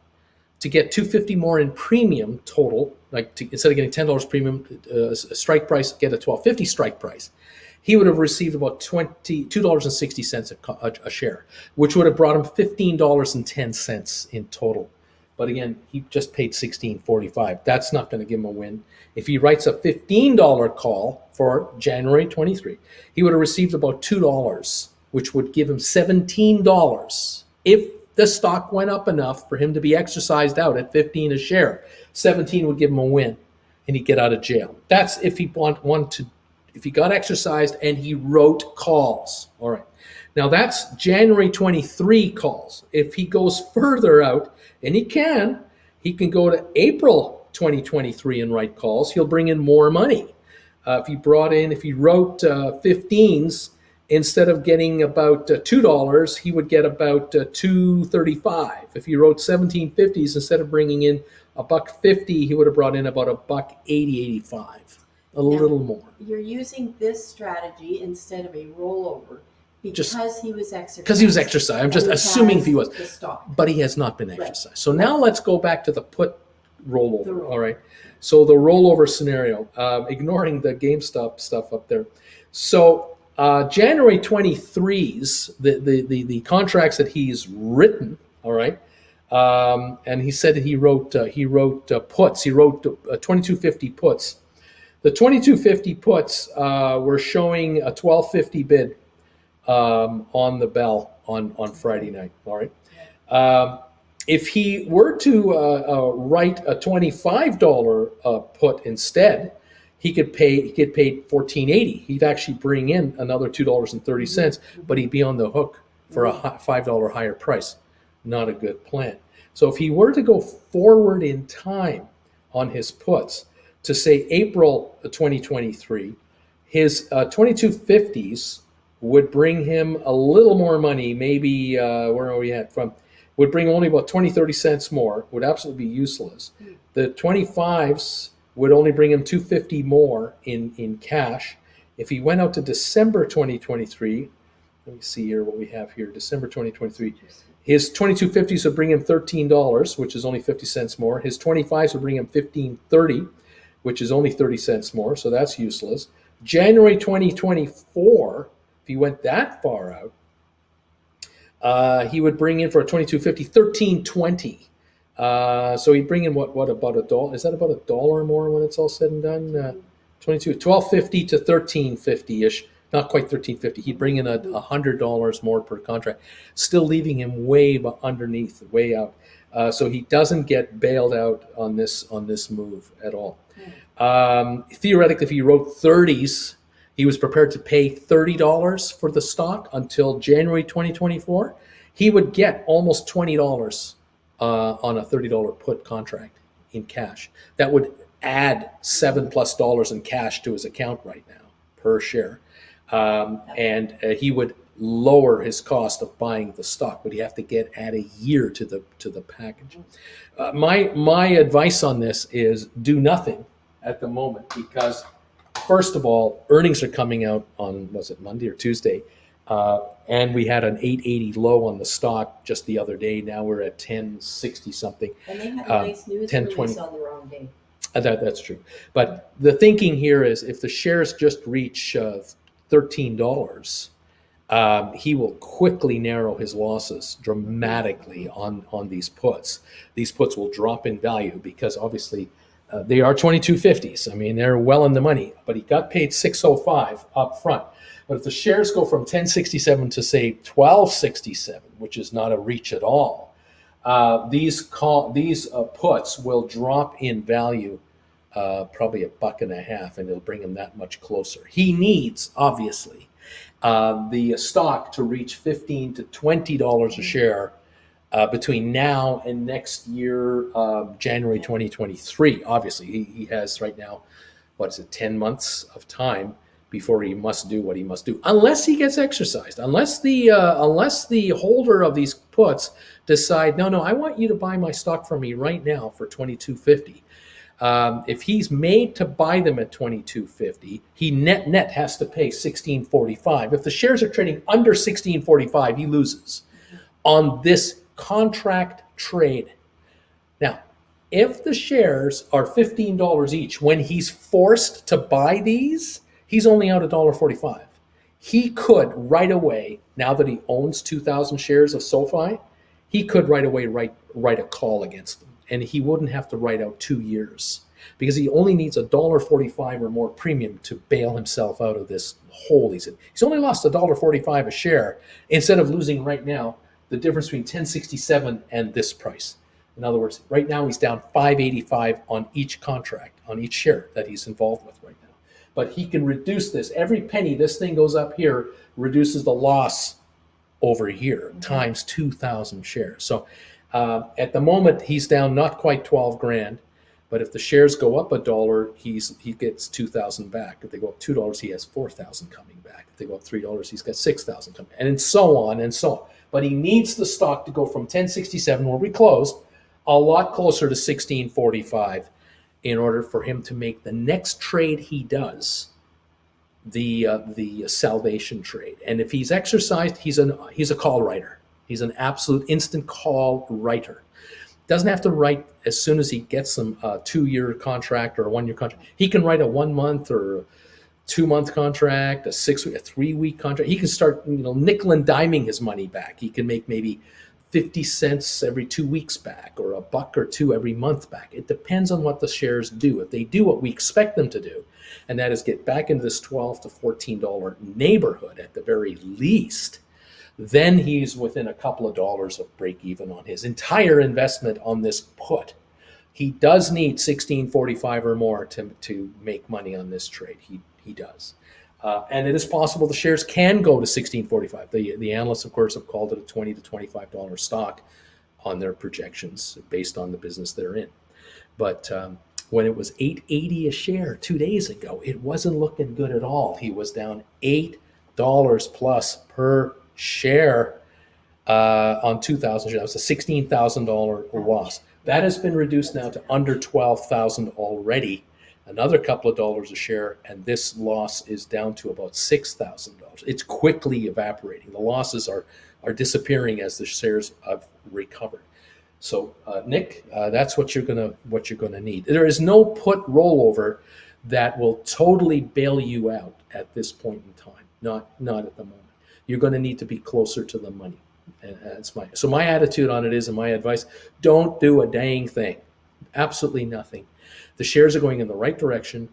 to get $2.50 more in premium total, instead of getting $10 premium strike price, get a $12.50 strike price, he would have received about $2.60 a share, which would have brought him $15.10 in total. But again, he just paid $16.45. That's not going to give him a win. If he writes a $15 call for January 23, he would have received about $2, which would give him $17 if the stock went up enough for him to be exercised out at $15 a share. 17 would give him a win, and he'd get out of jail. That's if he if he got exercised and he wrote calls. All right. Now that's January 23 calls. If he goes further out, and he can go to April 2023 and write calls. He'll bring in more money. If he wrote 15s instead of getting about $2, he would get about $2.35. If he wrote 1750s, instead of bringing in $1.50, he would have brought in about $1.80, $1.85, a little more. You're using this strategy instead of a rollover because he was exercised. Because he was exercised. I'm just assuming if he was. The stock. But he has not been Right. exercised. So now let's go back to the put rollover. The rollover. All right. So the rollover scenario, ignoring the GameStop stuff up there. So January 23's, the contracts that he's written, all right, and he said that he wrote puts. He wrote 2250 puts. The 2250 puts were showing a 1250 bid on the bell on Friday night. All right. If he were to write a $25 put instead, he could pay $14.80. He'd actually bring in another $2.30, but he'd be on the hook for a $5 higher price. Not a good plan. So if he were to go forward in time on his puts to say April 2023, his 2250s would bring him a little more money, maybe where are we at from, would bring only about 20-30 cents more, would absolutely be useless. The 25s would only bring him $2.50 more in cash. If he went out to December 2023, let me see here what we have here, December 2023, his 2250s would bring him $13, which is only 50 cents more. His 25s would bring him $15.30, which is only 30 cents more, so that's useless. January 2024, if he went that far out, he would bring in for a 2250 $13.20. So he'd bring in what about $1? Is that about $1 more when it's all said and done? $12.50 to $13.50 ish. Not quite $13.50. He'd bring in $100 more per contract, still leaving him way underneath, way out. So he doesn't get bailed out on this move at all. Theoretically, if he wrote 30s, he was prepared to pay $30 for the stock until January 2024. He would get almost $20 on a $30 put contract in cash. That would add $7+ in cash to his account right now per share. And he would lower his cost of buying the stock, but you have to add a year to the package. My advice on this is do nothing at the moment, because first of all, earnings are coming out on, was it Monday or Tuesday? And we had an 880 low on the stock just the other day. Now we're at 1060 something. And they had a nice news 10, release 20. on the wrong day. That's true. But the thinking here is if the shares just reach $13, he will quickly narrow his losses dramatically on these puts. These puts will drop in value because obviously they are 2250s. I mean, they're well in the money, but he got paid 605 up front. But if the shares go from 1067 to say 1267, which is not a reach at all, these puts will drop in value probably $1.50, and it'll bring him that much closer. He needs, obviously, the stock to reach $15 to $20 a share between now and next year, January 2023. Obviously, he has right now, 10 months of time before he must do what he must do, unless he gets exercised, unless the holder of these puts decide, no, I want you to buy my stock from me right now for $22.50. If he's made to buy them at $22.50, he net has to pay $16.45. If the shares are trading under $16.45, he loses on this contract trade. Now, if the shares are $15 each, when he's forced to buy these, he's only out $1.45. He could right away, now that he owns 2,000 shares of SoFi, he could right away write a call against them. And he wouldn't have to write out 2 years because he only needs $1.45 or more premium to bail himself out of this hole he's in. He's only lost $1.45 a share instead of losing right now the difference between 1067 and this price. In other words, right now he's down $5.85 on each contract, on each share that he's involved with right now. But he can reduce this. Every penny this thing goes up here reduces the loss over here times 2,000 shares. So at the moment, he's down not quite 12 grand, But if the shares go up $1, he gets 2,000 back. If they go up $2, he has 4,000 coming back. If they go up $3, he's got 6,000 coming, and so on and so on. But he needs the stock to go from 1067, where we closed, a lot closer to 1645 in order for him to make the next trade he does, the salvation trade. And if he's exercised, he's a call writer. He's an absolute instant call writer. Doesn't have to write as soon as he gets some 2-year contract or a 1-year contract. He can write a 1 month or a 2-month contract, a 6-week, a 3-week contract. He can start, nickel and diming his money back. He can make maybe 50 cents every 2 weeks back, or $1 or $2 every month back. It depends on what the shares do. If they do what we expect them to do, and that is get back into this $12 to $14 neighborhood at the very least, then he's within a couple of dollars of break even on his entire investment on this put. He does need 1645 or more to make money on this trade. He does. And it is possible the shares can go to 1645. The analysts, of course, have called it a $20 to $25 stock on their projections based on the business they're in. But when it was $8.80 a share 2 days ago, it wasn't looking good at all. He was down $8 plus per share on 2,000 shares. That was a $16,000 loss. That has been reduced now to under $12,000 already. Another couple of dollars a share, and this loss is down to about $6,000. It's quickly evaporating. The losses are disappearing as the shares have recovered. So, Nick, that's what you're gonna need. There is no put rollover that will totally bail you out at this point in time. Not at the moment. You're going to need to be closer to the money. And that's my attitude on it is, and my advice: don't do a dang thing. Absolutely nothing. The shares are going in the right direction.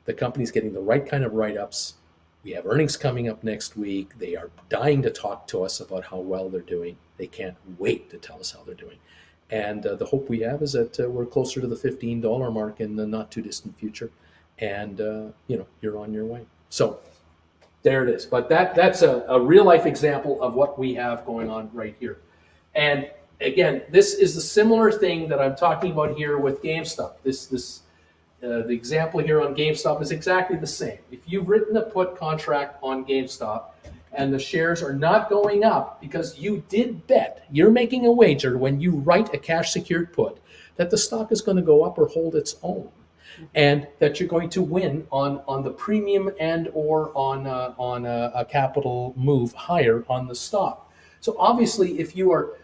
The company's getting the right kind of write-ups. We have earnings coming up next week. They are dying to talk to us about how well they're doing. They can't wait to tell us how they're doing. And the hope we have is that we're closer to the $15 mark in the not too distant future. And you're on your way. So there it is. But that's a real life example of what we have going on right here. And again, this is the similar thing that I'm talking about here with GameStop. The example here on GameStop is exactly the same. If you've written a put contract on GameStop and the shares are not going up because you did bet, you're making a wager when you write a cash secured put that the stock is going to go up or hold its own, and that you're going to win on the premium and or on a capital move higher on the stock. So obviously, if you are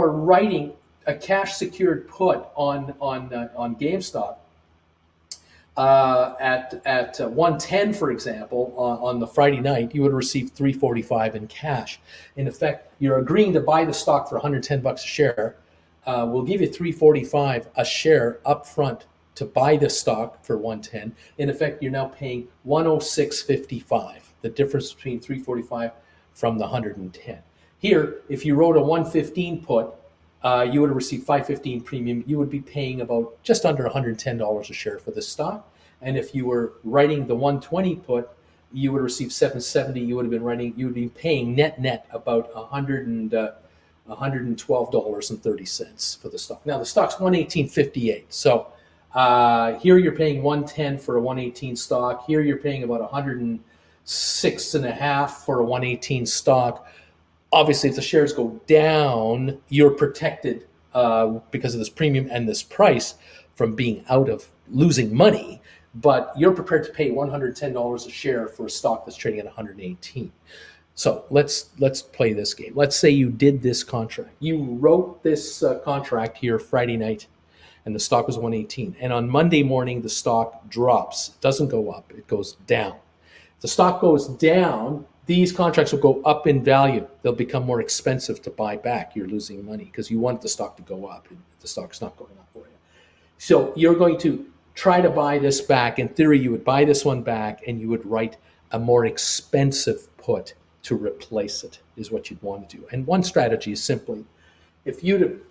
writing a cash secured put on GameStop at 110, for example, on the Friday night, you would receive $345 in cash. In effect, you're agreeing to buy the stock for $110 a share. We'll give you $345 a share up front to buy the stock for 110. In effect, you're now paying $106.55, the difference between $345 from the 110. Here, if you wrote a 115 put, you would have received $515 premium. You would be paying about just under $110 a share for this stock. And if you were writing the 120 put, you would receive $770. You would be paying net about $112.30 for the stock. Now the stock's $118.58. So here you're paying $110 for a 118 stock. Here you're paying about $106.50 for a 118 stock. Obviously, if the shares go down, you're protected because of this premium and this price from being out of losing money. But you're prepared to pay $110 a share for a stock that's trading at 118. So let's play this game. Let's say you did this contract. You wrote this contract here Friday night, and the stock was 118. And on Monday morning, the stock drops. It doesn't go up. It goes down. If the stock goes down, these contracts will go up in value. They'll become more expensive to buy back. You're losing money because you want the stock to go up, and the stock's not going up for you. So you're going to try to buy this back. In theory, you would buy this one back, and you would write a more expensive put to replace it, is what you'd want to do. And one strategy is simply, if you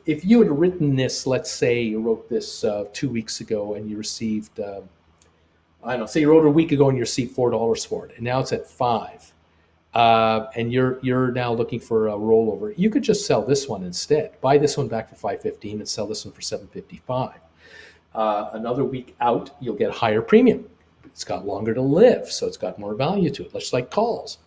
had written this, let's say you wrote this 2 weeks ago and you received, say you wrote it a week ago and you received $4 for it, and now it's at $5. And you're now looking for a rollover. You could just sell this one instead. Buy this one back for $5.15 and sell this one for $7.55. Another week out, you'll get a higher premium. It's got longer to live, so it's got more value to it, just like calls.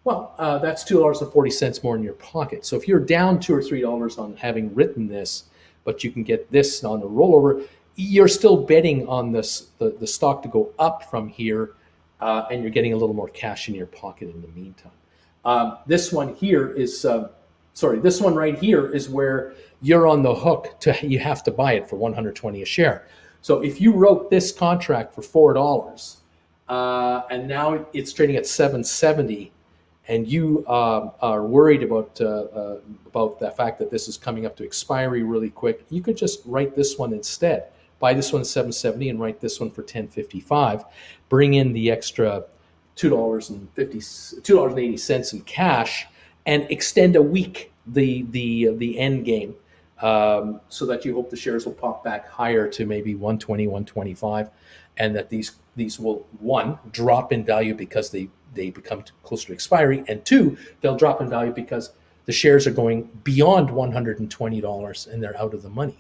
Well, that's $2.40 more in your pocket. So if you're down $2 or $3 on having written this, but you can get this on the rollover, you're still betting on this the stock to go up from here, and you're getting a little more cash in your pocket in the meantime. This one here is this one right here is where you're on the hook you have to buy it for $120 a share. So if you wrote this contract for $4, and now it's trading at $7.70, and you are worried about the fact that this is coming up to expiry really quick, you could just write this one instead. Buy this one at $7.70 and write this one for $10.55. Bring in the extra $2.80 in cash, and extend a week the end game, so that you hope the shares will pop back higher to maybe 120, 125, and that these will, one, drop in value because they become closer to expiry, and two, they'll drop in value because the shares are going beyond $120 and they're out of the money.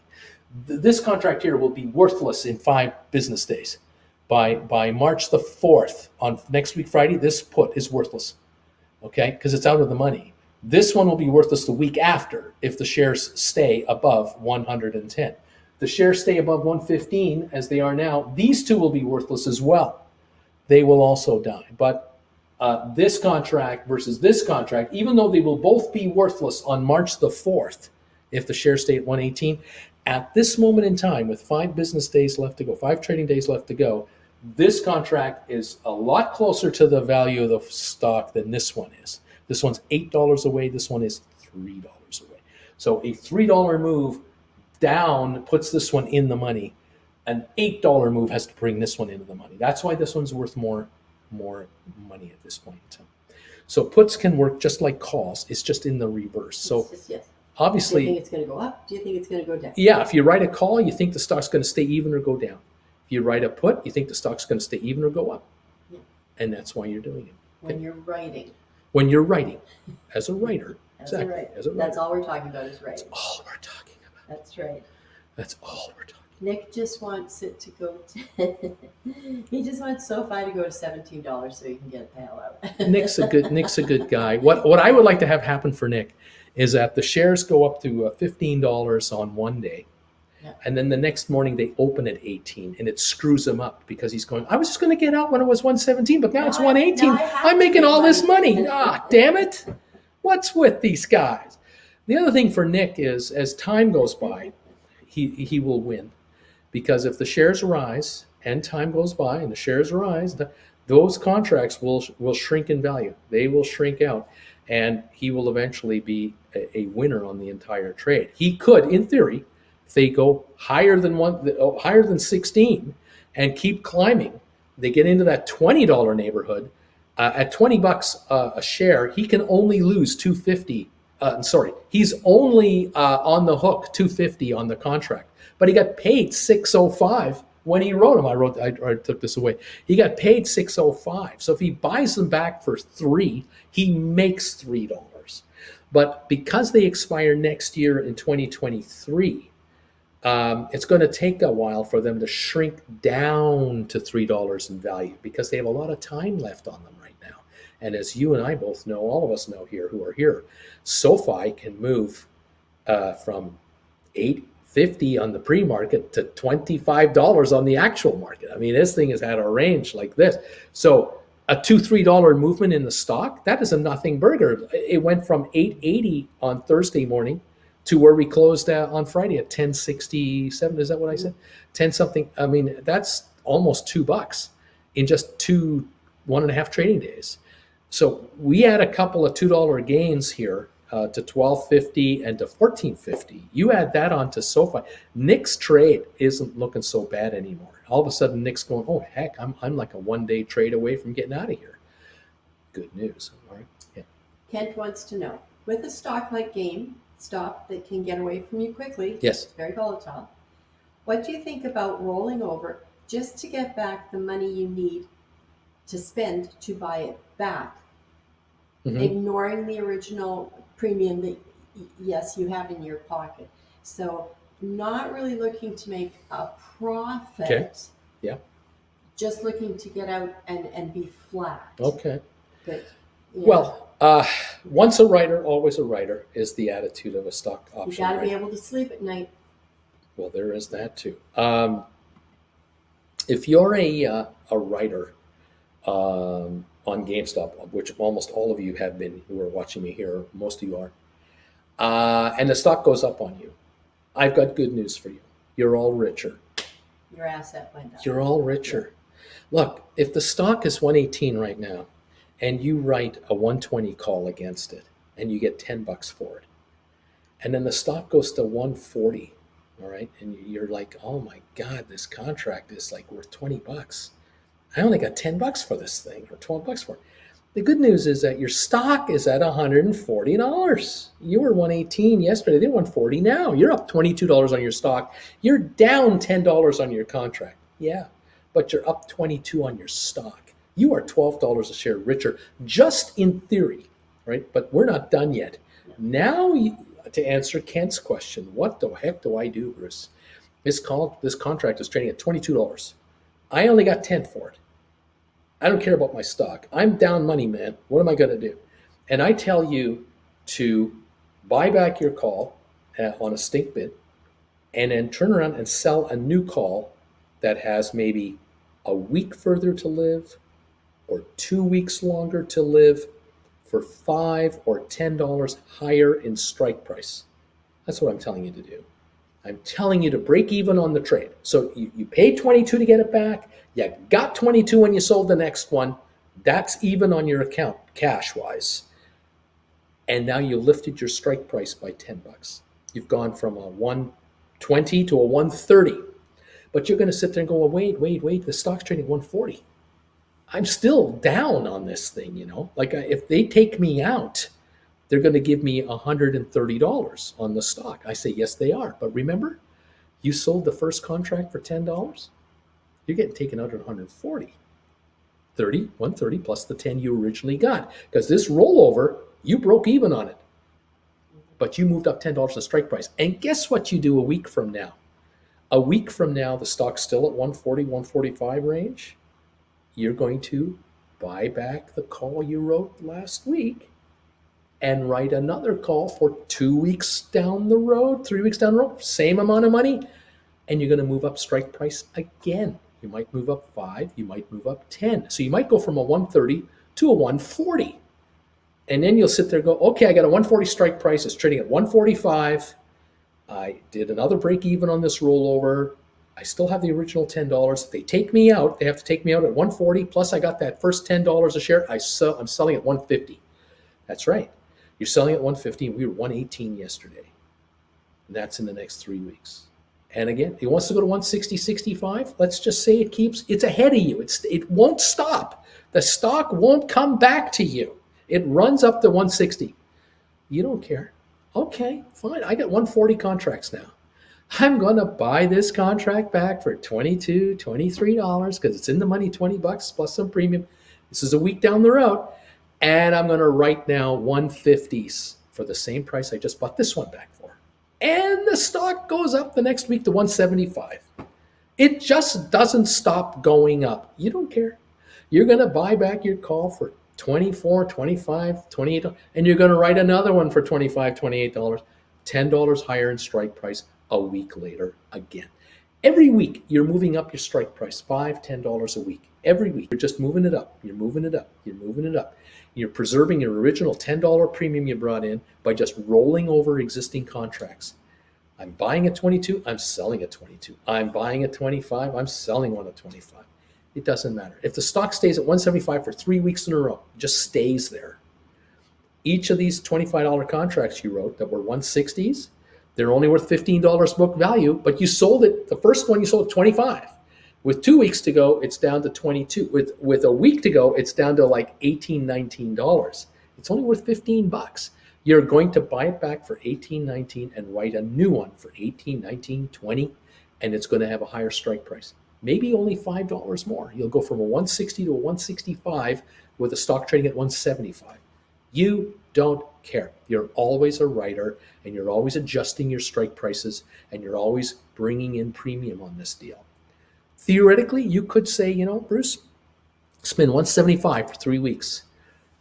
This contract here will be worthless in 5 business days. By March the 4th, on next week Friday, this put is worthless, okay, because it's out of the money. This one will be worthless the week after if the shares stay above 110. The shares stay above 115 as they are now, these two will be worthless as well. They will also die. But this contract versus this contract, even though they will both be worthless on March the 4th, if the shares stay at 118, at this moment in time, with 5 business days left to go, 5 trading days left to go, this contract is a lot closer to the value of the stock than this one is. This one's $8 away. This one is $3 away. So a $3 move down puts this one in the money. An $8 move has to bring this one into the money. That's why this one's worth more money at this point in time. So puts can work just like calls. It's just in the reverse. So yes. Obviously, do you think it's going to go up? Do you think it's going to go down? Yeah, if you write a call, you think the stock's going to stay even or go down. If you write a put, you think the stock's going to stay even or go up. Yeah. And that's why you're doing it. When you're writing. When you're writing, as a writer. As a writer. That's all we're talking about is writing. That's all we're talking about. That's right. That's all we're talking about. Nick just wants it to go he just wants SoFi to go to $17 so he can get the hell out. Nick's a good guy. What I would like to have happen for Nick is that the shares go up to $15 on one day, and then the next morning they open at 18, and it screws him up because he's going, I was just going to get out when it was 117, but now it's 118. I'm making all this money. Damn it. What's with these guys? The other thing for Nick is, as time goes by, he will win, because if the shares rise and time goes by and the shares rise, those contracts will shrink in value. They will shrink out, and he will eventually be a winner on the entire trade. He could, in theory, if they go higher than 16 and keep climbing, they get into that $20 neighborhood. At $20 a share, he can only lose $250. He's only on the hook $250 on the contract, but he got paid $605 when he wrote them. I took this away. He got paid $605. So if he buys them back for $3, he makes $3. But because they expire next year in 2023, it's going to take a while for them to shrink down to $3 in value, because they have a lot of time left on them right now. And as you and I both know, all of us know here who are here, SoFi can move from $8.50 on the pre-market to $25 on the actual market. I mean, this thing has had a range like this. So a $2-3 movement in the stock, that is a nothing burger. It went from $8.80 on Thursday morning to where we closed on Friday at $10.67. Is that what I said? 10 something. I mean, that's almost $2 in just 1.5 trading days. So we had a couple of $2 gains here to $12.50 and to $14.50. You add that on to SoFi. Nick's trade isn't looking so bad anymore. All of a sudden, Nick's going, oh, heck, I'm like a one-day trade away from getting out of here. Good news. All right. Yeah. Kent wants to know, with a stock like GameStop that can get away from you quickly, yes, it's very volatile, what do you think about rolling over just to get back the money you need to spend to buy it back, ignoring the original premium that, yes, you have in your pocket? So not really looking to make a profit. Okay. Yeah. Just looking to get out and be flat. Okay. But, yeah, Well, once a writer, always a writer is the attitude of a stock you option. got to writer. be able to sleep at night. Well, there is that too. If you're a writer on GameStop, which almost all of you have been who are watching me here, most of you are, and the stock goes up on you, I've got good news for you. You're all richer. Your asset went up. You're all richer. Look, if the stock is 118 right now and you write a 120 call against it and you get $10 for it, and then the stock goes to 140, all right, and you're like, oh my God, this contract is like worth $20. I only got $10 for this thing or $12 for it. The good news is that your stock is at $140. You were 118 yesterday, they're 140 now. You're up $22 on your stock. You're down $10 on your contract. Yeah, but you're up 22 on your stock. You are $12 a share richer, just in theory, right? But we're not done yet. Now, to answer Kent's question, what the heck do I do, Bruce? This contract is trading at $22. I only got 10 for it. I don't care about my stock. I'm down money, man. What am I going to do? And I tell you to buy back your call on a stink bid and then turn around and sell a new call that has maybe a week further to live or 2 weeks longer to live for $5 or $10 higher in strike price. That's what I'm telling you to do. I'm telling you to break even on the trade. So you paid 22 to get it back. You got 22 when you sold the next one. That's even on your account, cash-wise. And now you lifted your strike price by $10. You've gone from a 120 to a 130. But you're going to sit there and go, well, wait, the stock's trading 140. I'm still down on this thing, you know? Like if they take me out, they're going to give me $130 on the stock. I say, yes, they are. But remember, you sold the first contract for $10. You're getting taken out at 140. 130 plus the 10 you originally got. Because this rollover, you broke even on it. But you moved up $10 in strike price. And guess what you do a week from now? A week from now, the stock's still at 140, 145 range. You're going to buy back the call you wrote last week and write another call for 2 weeks down the road, 3 weeks down the road, same amount of money, and you're going to move up strike price again. You might move up 5, you might move up 10. So you might go from a 130 to a 140. And then you'll sit there and go, okay, I got a 140 strike price, it's trading at 145. I did another break even on this rollover. I still have the original $10. If they take me out, they have to take me out at 140, plus I got that first $10 a share. I'm selling at 150. That's right. You're selling at 150, and we were 118 yesterday. And that's in the next 3 weeks. And again, it wants to go to 160, 65. Let's just say it's ahead of you. It won't stop. The stock won't come back to you. It runs up to 160. You don't care. Okay, fine. I got 140 contracts now. I'm going to buy this contract back for $22, $23 because it's in the money, $20 plus some premium. This is a week down the road. And I'm going to write now 150s for the same price I just bought this one back for. And the stock goes up the next week to 175. It just doesn't stop going up. You don't care. You're going to buy back your call for $24, $25, $28, and you're going to write another one for $25, $28, $10 higher in strike price a week later again. Every week, you're moving up your strike price, $5, $10 a week. Every week, you're just moving it up. You're moving it up. You're moving it up. You're preserving your original $10 premium you brought in by just rolling over existing contracts. I'm buying at 22, I'm selling at 22. I'm buying at 25, I'm selling one at 25. It doesn't matter. If the stock stays at 175 for 3 weeks in a row, just stays there. Each of these $25 contracts you wrote that were 160s, they're only worth $15 book value, but you sold it, the first one you sold at 25. With 2 weeks to go, it's down to 22. With a week to go, it's down to like $18, $19. It's only worth $15. You're going to buy it back for $18, $19 and write a new one for $18, $19, $20, and it's going to have a higher strike price. Maybe only $5 more. You'll go from a 160 to a 165 with a stock trading at 175. You don't care. You're always a writer, and you're always adjusting your strike prices, and you're always bringing in premium on this deal. Theoretically, you could say, Bruce, spend 175 for 3 weeks.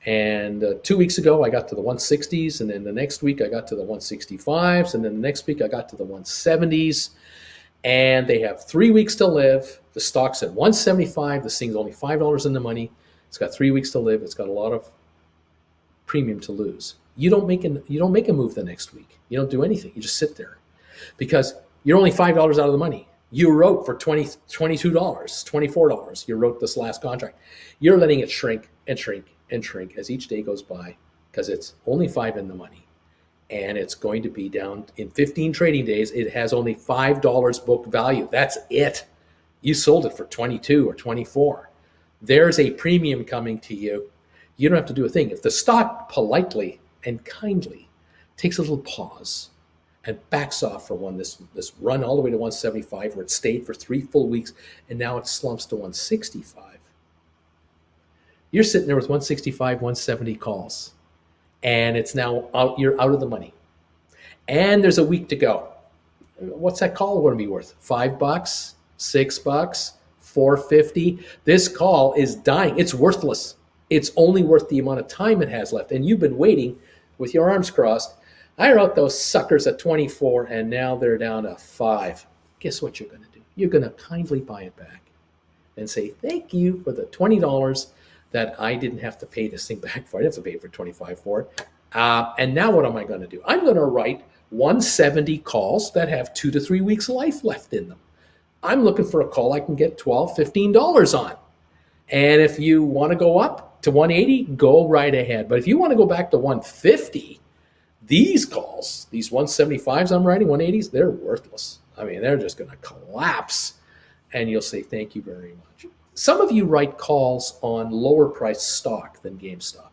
And 2 weeks ago, I got to the 160s, and then the next week I got to the 165s, and then the next week I got to the 170s. And they have 3 weeks to live. The stock's at 175. This thing's only $5 in the money. It's got 3 weeks to live. It's got a lot of premium to lose. You don't make a move the next week. You don't do anything. You just sit there because you're only $5 out of the money. You wrote for $22, $24. You wrote this last contract. You're letting it shrink and shrink and shrink as each day goes by because it's only 5 in the money. And it's going to be down in 15 trading days. It has only $5 book value. That's it. You sold it for 22 or 24. There's a premium coming to you. You don't have to do a thing. If the stock politely and kindly takes a little pause and backs off for this run all the way to 175 where it stayed for 3 full weeks and now it slumps to 165, you're sitting there with 165, 170 calls. And it's now out. You're out of the money. And there's a week to go. What's that call going to be worth? $5, $6, $4.50. This call is dying. It's worthless. It's only worth the amount of time it has left. And you've been waiting with your arms crossed. I wrote those suckers at 24, and now they're down to 5. Guess what you're going to do? You're going to kindly buy it back and say, thank you for the $20 that I didn't have to pay this thing back for. I didn't have to pay for 25 for it. And now what am I going to do? I'm going to write 170 calls that have 2 to 3 weeks life left in them. I'm looking for a call I can get $12, $15 on. And if you want to go up to 180, go right ahead. But if you want to go back to 150, these calls, these 175s I'm writing, 180s, they're worthless. I mean, they're just going to collapse. And you'll say, thank you very much. Some of you write calls on lower priced stock than GameStop.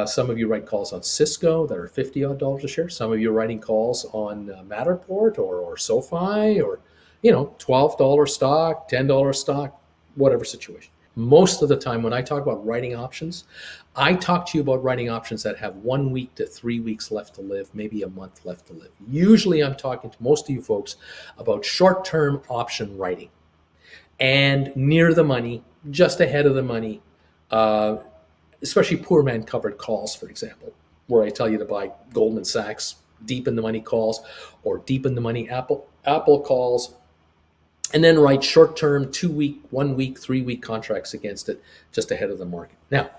Some of you write calls on Cisco that are $50 a share. Some of you are writing calls on Matterport or SoFi or, $12 stock, $10 stock, whatever situation. Most of the time when I talk about writing options, I talk to you about writing options that have 1 week to 3 weeks left to live, maybe a month left to live. Usually I'm talking to most of you folks about short-term option writing. And near the money, just ahead of the money, especially poor man covered calls, for example, where I tell you to buy Goldman Sachs deep in the money calls or deep in the money Apple calls, and then write short-term 2 week, 1 week, 3 week contracts against it just ahead of the market. Now,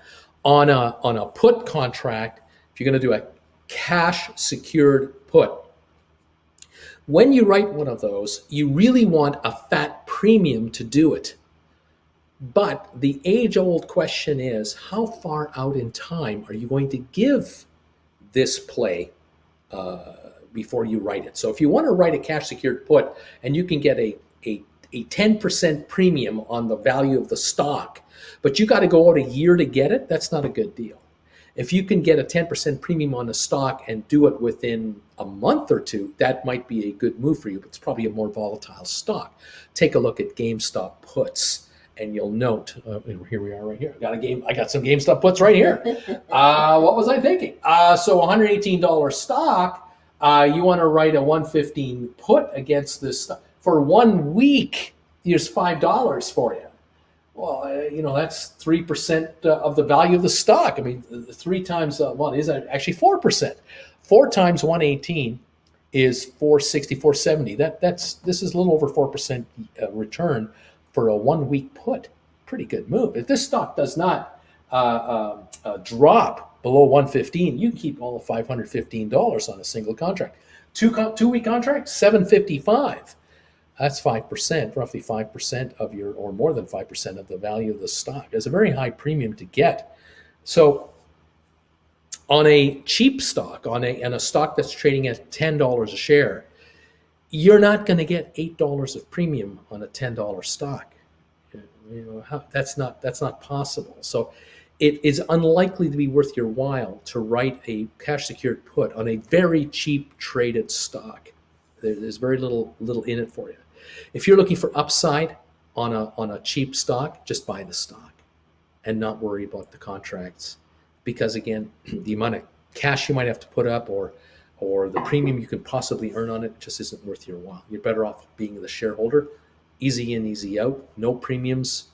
on a put contract, if you're going to do a cash secured put, when you write one of those, you really want a fat premium to do it. But the age-old question is, how far out in time are you going to give this play before you write it? So if you want to write a cash-secured put and you can get a 10% premium on the value of the stock, but you got to go out a year to get it, that's not a good deal. If you can get a 10% premium on a stock and do it within a month or two, that might be a good move for you, but it's probably a more volatile stock. Take a look at GameStop puts, and you'll note, here we are right here. I got some GameStop puts right here. What was I thinking? So $118 stock, you want to write a 115 put against this stock. For 1 week, here's $5 for you. Well, that's 3% of the value of the stock. I mean, 3 times, is actually 4%. 4 times 118 is 460, 470. This is a little over 4% return for a 1 week put. Pretty good move. If this stock does not drop below 115, you keep all $515 on a single contract. 2 week contract, $755. That's 5%, roughly 5% of your, or more than 5% of the value of the stock. It's a very high premium to get. So on a cheap stock, on a stock that's trading at $10 a share, you're not going to get $8 of premium on a $10 stock. That's not possible. So it is unlikely to be worth your while to write a cash secured put on a very cheap traded stock. There's very little in it for you. If you're looking for upside on a cheap stock, just buy the stock and not worry about the contracts. Because again, the amount of cash you might have to put up, or the premium you could possibly earn on it just isn't worth your while. You're better off being the shareholder, easy in, easy out, no premiums,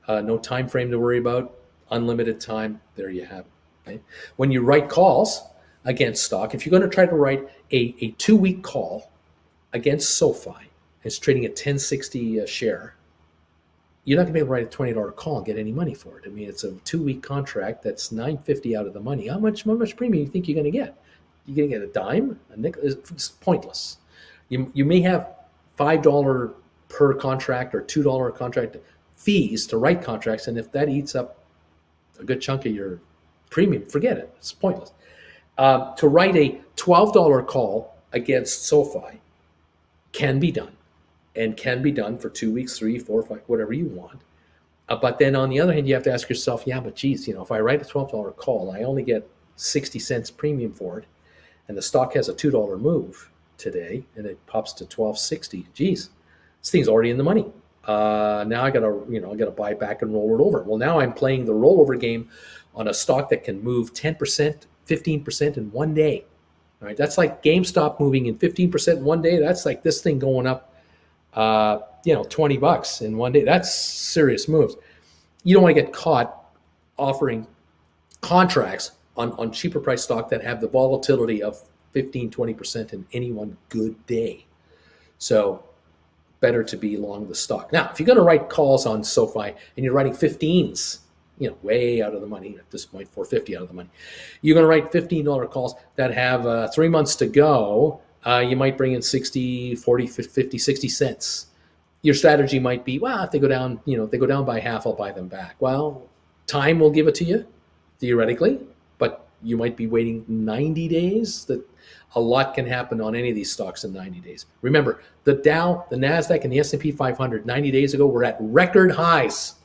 no time frame to worry about, unlimited time. There you have it. Okay? When you write calls against stock, if you're going to try to write a 2-week call against SoFi, it's trading at 1060 a share, you're not going to be able to write a $20 call and get any money for it. I mean, it's a 2-week contract that's $9.50 out of the money. How much premium do you think you're going to get? You're going to get a dime, a nickel? It's pointless. You may have $5 per contract or $2 contract fees to write contracts, and if that eats up a good chunk of your premium, forget it. It's pointless. To write a $12 call against SoFi can be done, and can be done for 2 weeks, 3, 4, 5, whatever you want. But then on the other hand, you have to ask yourself, yeah, but geez, if I write a $12 call, I only get 60 cents premium for it, and the stock has a $2 move today, and it pops to $12.60. Geez, this thing's already in the money. Now I gotta buy back and roll it over. Well, now I'm playing the rollover game on a stock that can move 10%, 15% in one day. All right, that's like GameStop moving in 15% in one day. That's like this thing going up, $20 in one day. That's serious moves. You don't want to get caught offering contracts on cheaper price stock that have the volatility of 15, 20% in any one good day. So better to be long the stock. Now, if you're going to write calls on SoFi and you're writing 15s, way out of the money at this point, $4.50 out of the money, you're going to write $15 calls that have 3 months to go. You might bring in 60, 40, 50, 60 cents. Your strategy might be, well, if they go down, they go down by half, I'll buy them back. Well, time will give it to you, theoretically, but you might be waiting 90 days. That a lot can happen on any of these stocks in 90 days. Remember, the Dow, the NASDAQ, and the S&P 500 90 days ago were at record highs,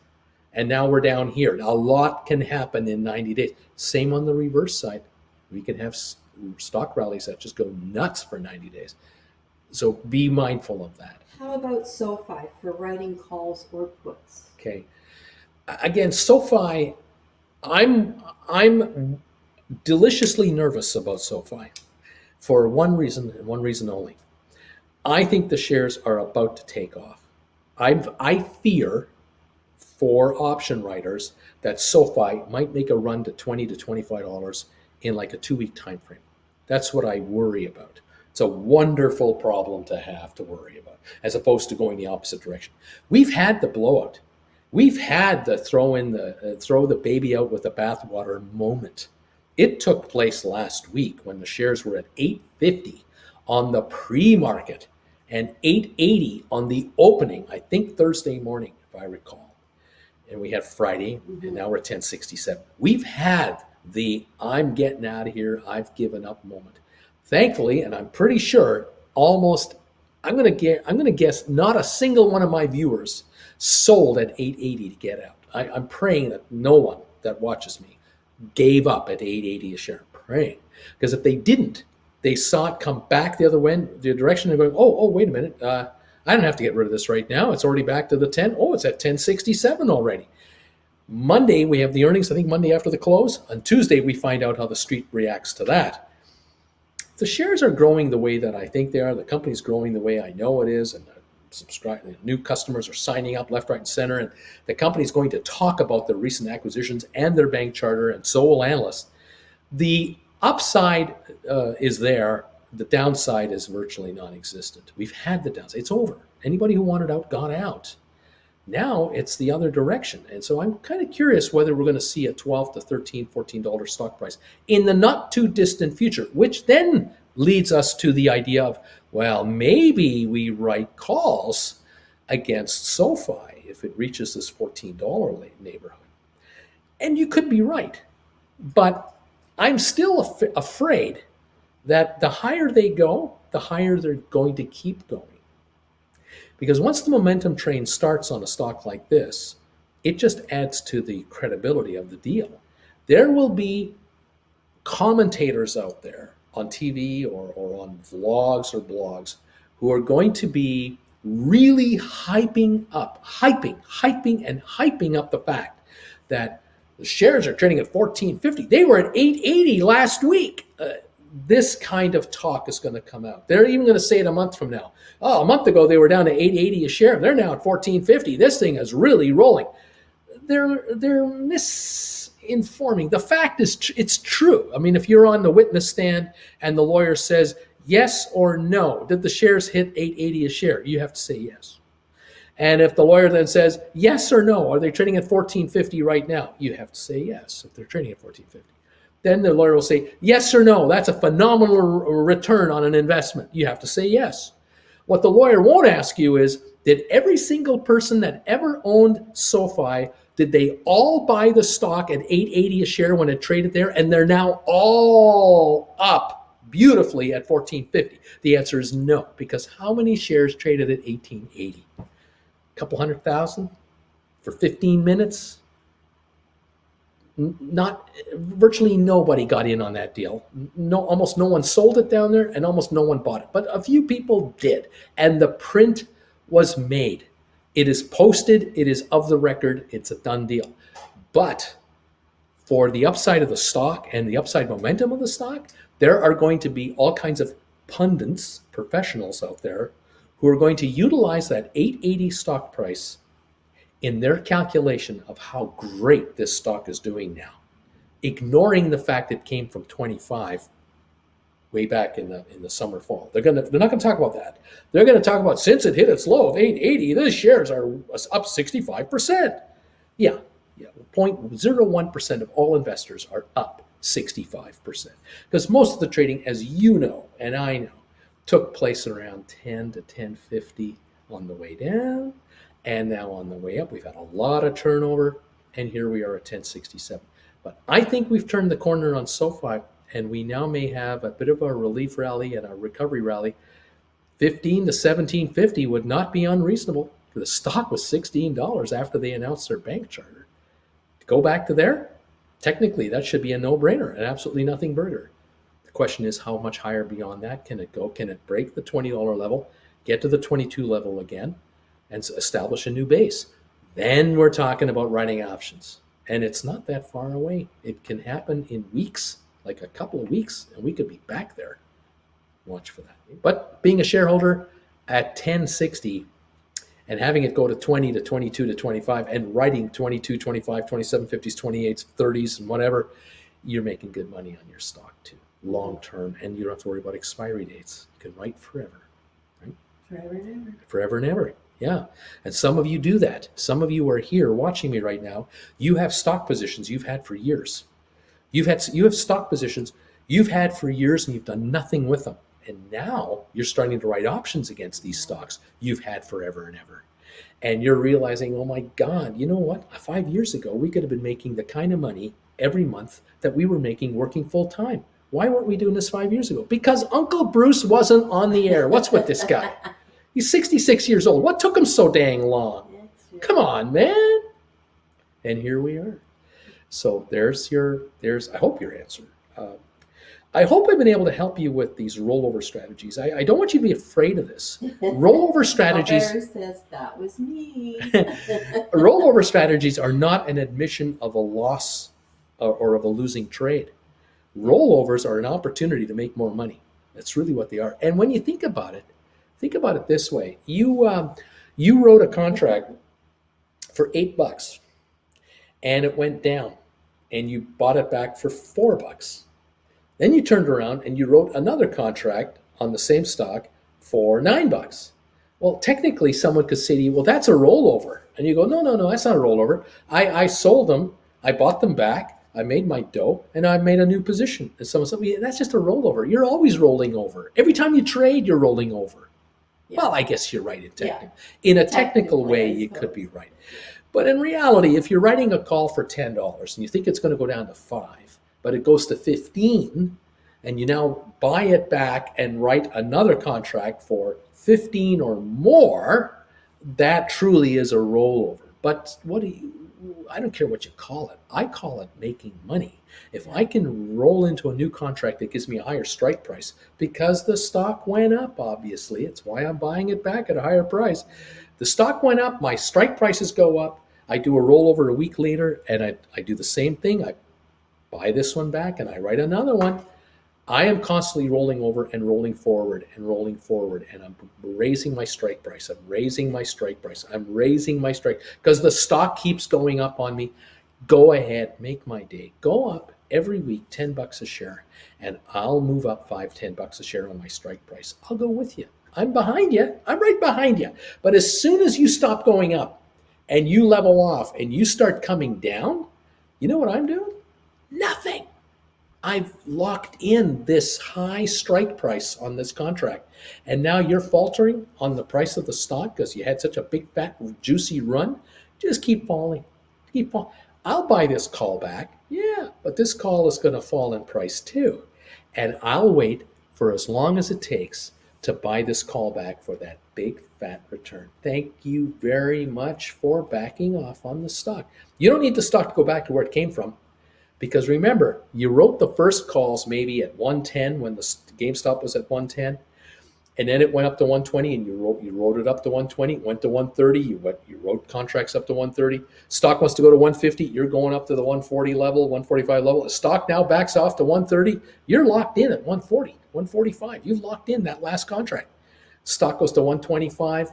and now we're down here. A lot can happen in 90 days. Same on the reverse side. We can have stock rallies that just go nuts for 90 days. So be mindful of that. How about SoFi for writing calls or puts? Okay. Again, SoFi, I'm deliciously nervous about SoFi for one reason and one reason only. I think the shares are about to take off. I fear for option writers that SoFi might make a run to $20 to $25 in like a 2-week time frame. That's what I worry about. It's a wonderful problem to have to worry about, as opposed to going the opposite direction. We've had the blowout. We've had the throw the baby out with the bathwater moment. It took place last week when the shares were at $8.50 on the pre-market and $8.80 on the opening, I think Thursday morning, if I recall. And we had Friday, and now we're at 1067. We've had the I'm getting out of here, I've given up moment. Thankfully, and I'm pretty sure I'm going to guess not a single one of my viewers sold at $8.80 to get out. I'm praying that no one that watches me gave up at $8.80 a share. I'm praying. Because if they didn't, they saw it come back the other way, the direction. They're going, oh, wait a minute. I don't have to get rid of this right now. It's already back to the 10. Oh, it's at 1067 already. Monday, we have the earnings, I think Monday after the close. On Tuesday, we find out how the street reacts to that. The shares are growing the way that I think they are. The company's growing the way I know it is, and new customers are signing up left, right, and center. And the company's going to talk about their recent acquisitions and their bank charter, and so will analysts. The upside is there. The downside is virtually non-existent. We've had the downside. It's over. Anybody who wanted out got out. Now it's the other direction. And so I'm kind of curious whether we're going to see a $12 to $13, $14 stock price in the not too distant future, which then leads us to the idea of, well, maybe we write calls against SoFi if it reaches this $14 neighborhood. And you could be right. But I'm still afraid that the higher they go, the higher they're going to keep going. Because once the momentum train starts on a stock like this, it just adds to the credibility of the deal. There will be commentators out there on TV or on vlogs or blogs who are going to be really hyping up the fact that The shares are trading at 14.50. They were at 8.80 last week. This kind of talk is going to come out. They're even going to say it a month from now. Oh, a month ago they were down to 8.80 a share. They're now at 14.50. This thing is really rolling. They're misinforming. The fact is, it's true. I mean, if you're on the witness stand and the lawyer says yes or no, did the shares hit 8.80 a share? You have to say yes. And if the lawyer then says yes or no, are they trading at 14.50 right now? You have to say yes if they're trading at 14.50. Then the lawyer will say yes or no. That's a phenomenal return on an investment. You have to say yes. What the lawyer won't ask you is, did every single person that ever owned SoFi, did they all buy the stock at 8.80 a share when it traded there, and they're now all up beautifully at 14.50? The answer is no, because how many shares traded at 18.80? A couple 100,000 for 15 minutes? Not virtually nobody got in on that deal. No, almost no one sold it down there, and almost no one bought it. But a few people did, and the print was made. It is posted. It is of the record. It's a done deal. But for the upside of the stock and the upside momentum of the stock, there are going to be all kinds of pundits, professionals out there, who are going to utilize that 880 stock price in their calculation of how great this stock is doing now, ignoring the fact it came from 25 way back in the summer fall. They're not going to talk about that. They're going to talk about, since it hit its low of 880, the shares are up 65%. Yeah, 0.01% of all investors are up 65%, because most of the trading, as you know and I know, took place around 10 to 10.50 on the way down. And now on the way up, we've had a lot of turnover, and here we are at 1067. But I think we've turned the corner on SoFi, and we now may have a bit of a relief rally and a recovery rally. 15 to 1750 would not be unreasonable. The stock was $16 after they announced their bank charter. To go back to there, technically that should be a no-brainer, an absolutely nothing burger. The question is, how much higher beyond that can it go? Can it break the $20 level, get to the 22 level again, and establish a new base? Then we're talking about writing options. And it's not that far away. It can happen in weeks, like a couple of weeks, and we could be back there. Watch for that. But being a shareholder at 1060 and having it go to 20 to 22 to 25 and writing 22, 25, 27, 50s, 28s, 30s, and whatever, you're making good money on your stock too, long term, and you don't have to worry about expiry dates. You can write forever. Right? Forever and ever. Forever and ever. Yeah. And some of you do that. Some of you are here watching me right now. You have stock positions you've had for years. You have stock positions you've had for years, and you've done nothing with them. And now you're starting to write options against these stocks you've had forever and ever. And you're realizing, oh my God, you know what? 5 years ago, we could have been making the kind of money every month that we were making working full time. Why weren't we doing this 5 years ago? Because Uncle Bruce wasn't on the air. What's with this guy? He's 66 years old. What took him so dang long? Come on, man. And here we are. So there's I hope your answer. I hope I've been able to help you with these rollover strategies. I don't want you to be afraid of this. Rollover strategies. Says that was me. Rollover strategies are not an admission of a loss or of a losing trade. Rollovers are an opportunity to make more money. That's really what they are. And when you think about it this way. You wrote a contract for $8 and it went down, and you bought it back for $4. Then you turned around and you wrote another contract on the same stock for $9. Well, technically someone could say to you, well, that's a rollover. And you go, no, that's not a rollover. I sold them, I bought them back, I made my dough, and I made a new position. And someone said, well, that's just a rollover. You're always rolling over. Every time you trade, you're rolling over. Yeah. Well, I guess you're right in a technical way, you could be right. But in reality, if you're writing a call for $10 and you think it's going to go down to $5, but it goes to $15, and you now buy it back and write another contract for $15 or more, that truly is a rollover. But I don't care what you call it. I call it making money. If I can roll into a new contract that gives me a higher strike price because the stock went up, obviously, it's why I'm buying it back at a higher price. The stock went up, my strike prices go up, I do a rollover a week later, and I do the same thing. I buy this one back and I write another one. I am constantly rolling over and rolling forward and rolling forward, and I'm raising my strike price. I'm raising my strike price. I'm raising my strike because the stock keeps going up on me. Go ahead, make my day. Go up every week $10 a share, and I'll move up $5-10 a share on my strike price. I'll go with you. I'm behind you. I'm right behind you. But as soon as you stop going up and you level off and you start coming down, you know what I'm doing? Nothing. I've locked in this high strike price on this contract. And now you're faltering on the price of the stock because you had such a big, fat, juicy run. Just keep falling. Keep falling. I'll buy this call back. Yeah, but this call is going to fall in price too. And I'll wait for as long as it takes to buy this call back for that big, fat return. Thank you very much for backing off on the stock. You don't need the stock to go back to where it came from. Because remember, you wrote the first calls maybe at 110 when the GameStop was at 110, and then it went up to 120, and you wrote it up to 120, it went to 130, you wrote contracts up to 130. Stock wants to go to 150, you're going up to the 140 level, 145 level. The stock now backs off to 130, you're locked in at 140, 145. You've locked in that last contract. Stock goes to 125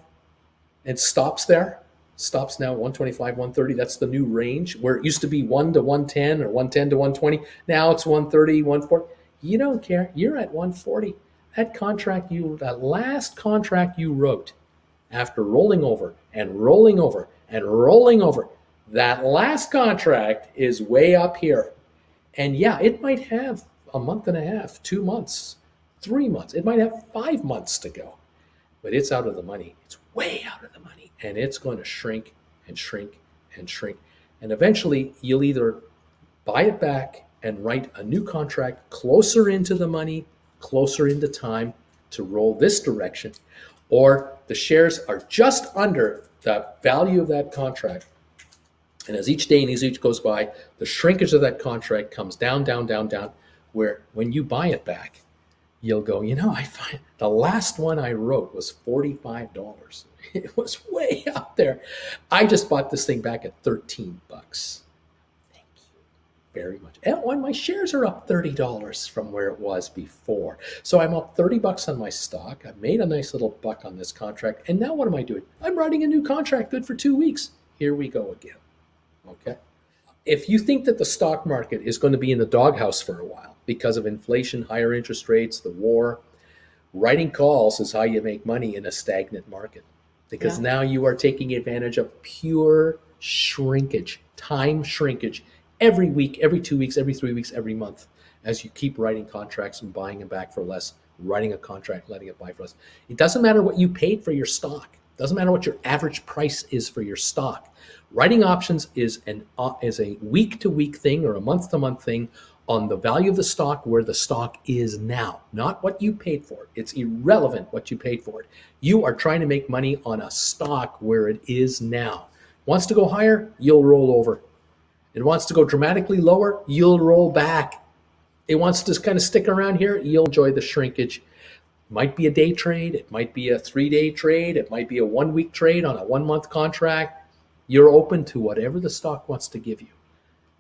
and stops there. Stops now at 125, 130. That's the new range where it used to be 1 to 110 or 110 to 120. Now it's 130, 140. You don't care. You're at 140. That last contract you wrote after rolling over and rolling over and rolling over, that last contract is way up here. And yeah, it might have a month and a half, 2 months, 3 months. It might have 5 months to go, but it's out of the money. It's way out of the money. And it's going to shrink and shrink and shrink. And eventually, you'll either buy it back and write a new contract closer into the money, closer into time to roll this direction, or the shares are just under the value of that contract. And as each day and as each goes by, the shrinkage of that contract comes down, down, down, down, where when you buy it back, you'll go, I find the last one I wrote was $45. It was way up there. I just bought this thing back at $13. Thank you very much. And when my shares are up $30 from where it was before. So I'm up $30 on my stock. I made a nice little buck on this contract. And now what am I doing? I'm writing a new contract good for 2 weeks. Here we go again. Okay. If you think that the stock market is going to be in the doghouse for a while because of inflation, higher interest rates, the war, writing calls is how you make money in a stagnant market. Because now you are taking advantage of pure shrinkage, time shrinkage, every week, every 2 weeks, every 3 weeks, every month, as you keep writing contracts and buying them back for less, writing a contract, letting it buy for less. It doesn't matter what you paid for your stock. It doesn't matter what your average price is for your stock. Writing options is a week-to-week thing or a month-to-month thing on the value of the stock where the stock is now, not what you paid for it. It's irrelevant what you paid for it. You are trying to make money on a stock where it is now. Wants to go higher, you'll roll over. It wants to go dramatically lower, you'll roll back. It wants to kind of stick around here, you'll enjoy the shrinkage. It might be a day trade, it might be a 3-day trade, it might be a 1-week trade on a 1-month contract. You're open to whatever the stock wants to give you.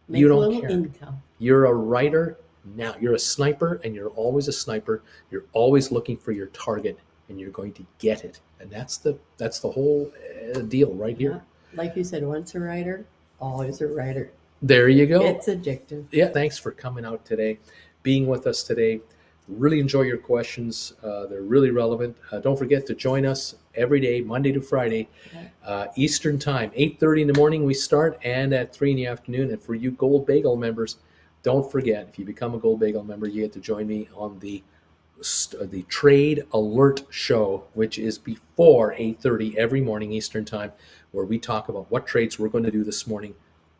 Make you a don't little care. income. You're a writer now. You're a sniper, and you're always a sniper. You're always looking for your target, and you're going to get it. And that's the whole deal right here. Like you said, once a writer, always a writer. There you go. It's addictive. Yeah, thanks for coming out today, being with us today. Really enjoy your questions. They're really relevant. Don't forget to join us every day, Monday to Friday, Eastern time, 8:30 in the morning we start, and at 3 in the afternoon. And for you Gold Bagel members, don't forget, if you become a Gold Bagel member, you get to join me on the Trade Alert Show, which is before 8:30 every morning Eastern time, where we talk about what trades we're going to do this morning,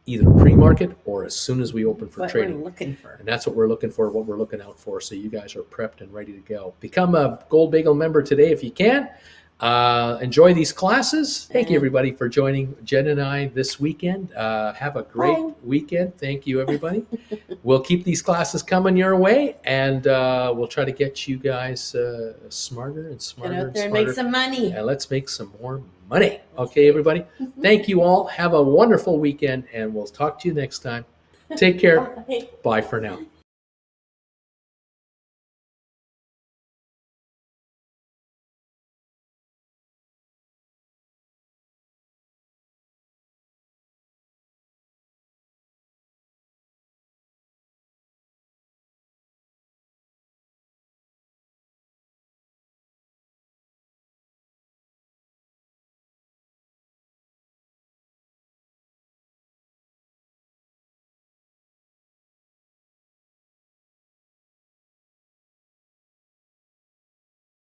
either pre-market or as soon as we open for trading. What we're looking for. And that's what we're looking for, what we're looking out for, so you guys are prepped and ready to go. Become a Gold Bagel member today if you can. Enjoy these classes. Thank you, And- everybody, for joining Jen and I this weekend. Have a great Bye. weekend. Thank you, everybody. We'll keep these classes coming your way, and we'll try to get you guys smarter and Get smarter out and there and make smarter. some money. And let's make some more money. Okay, everybody. Thank you all. Have a wonderful weekend, and we'll talk to you next time. Take care. Bye. Bye for now.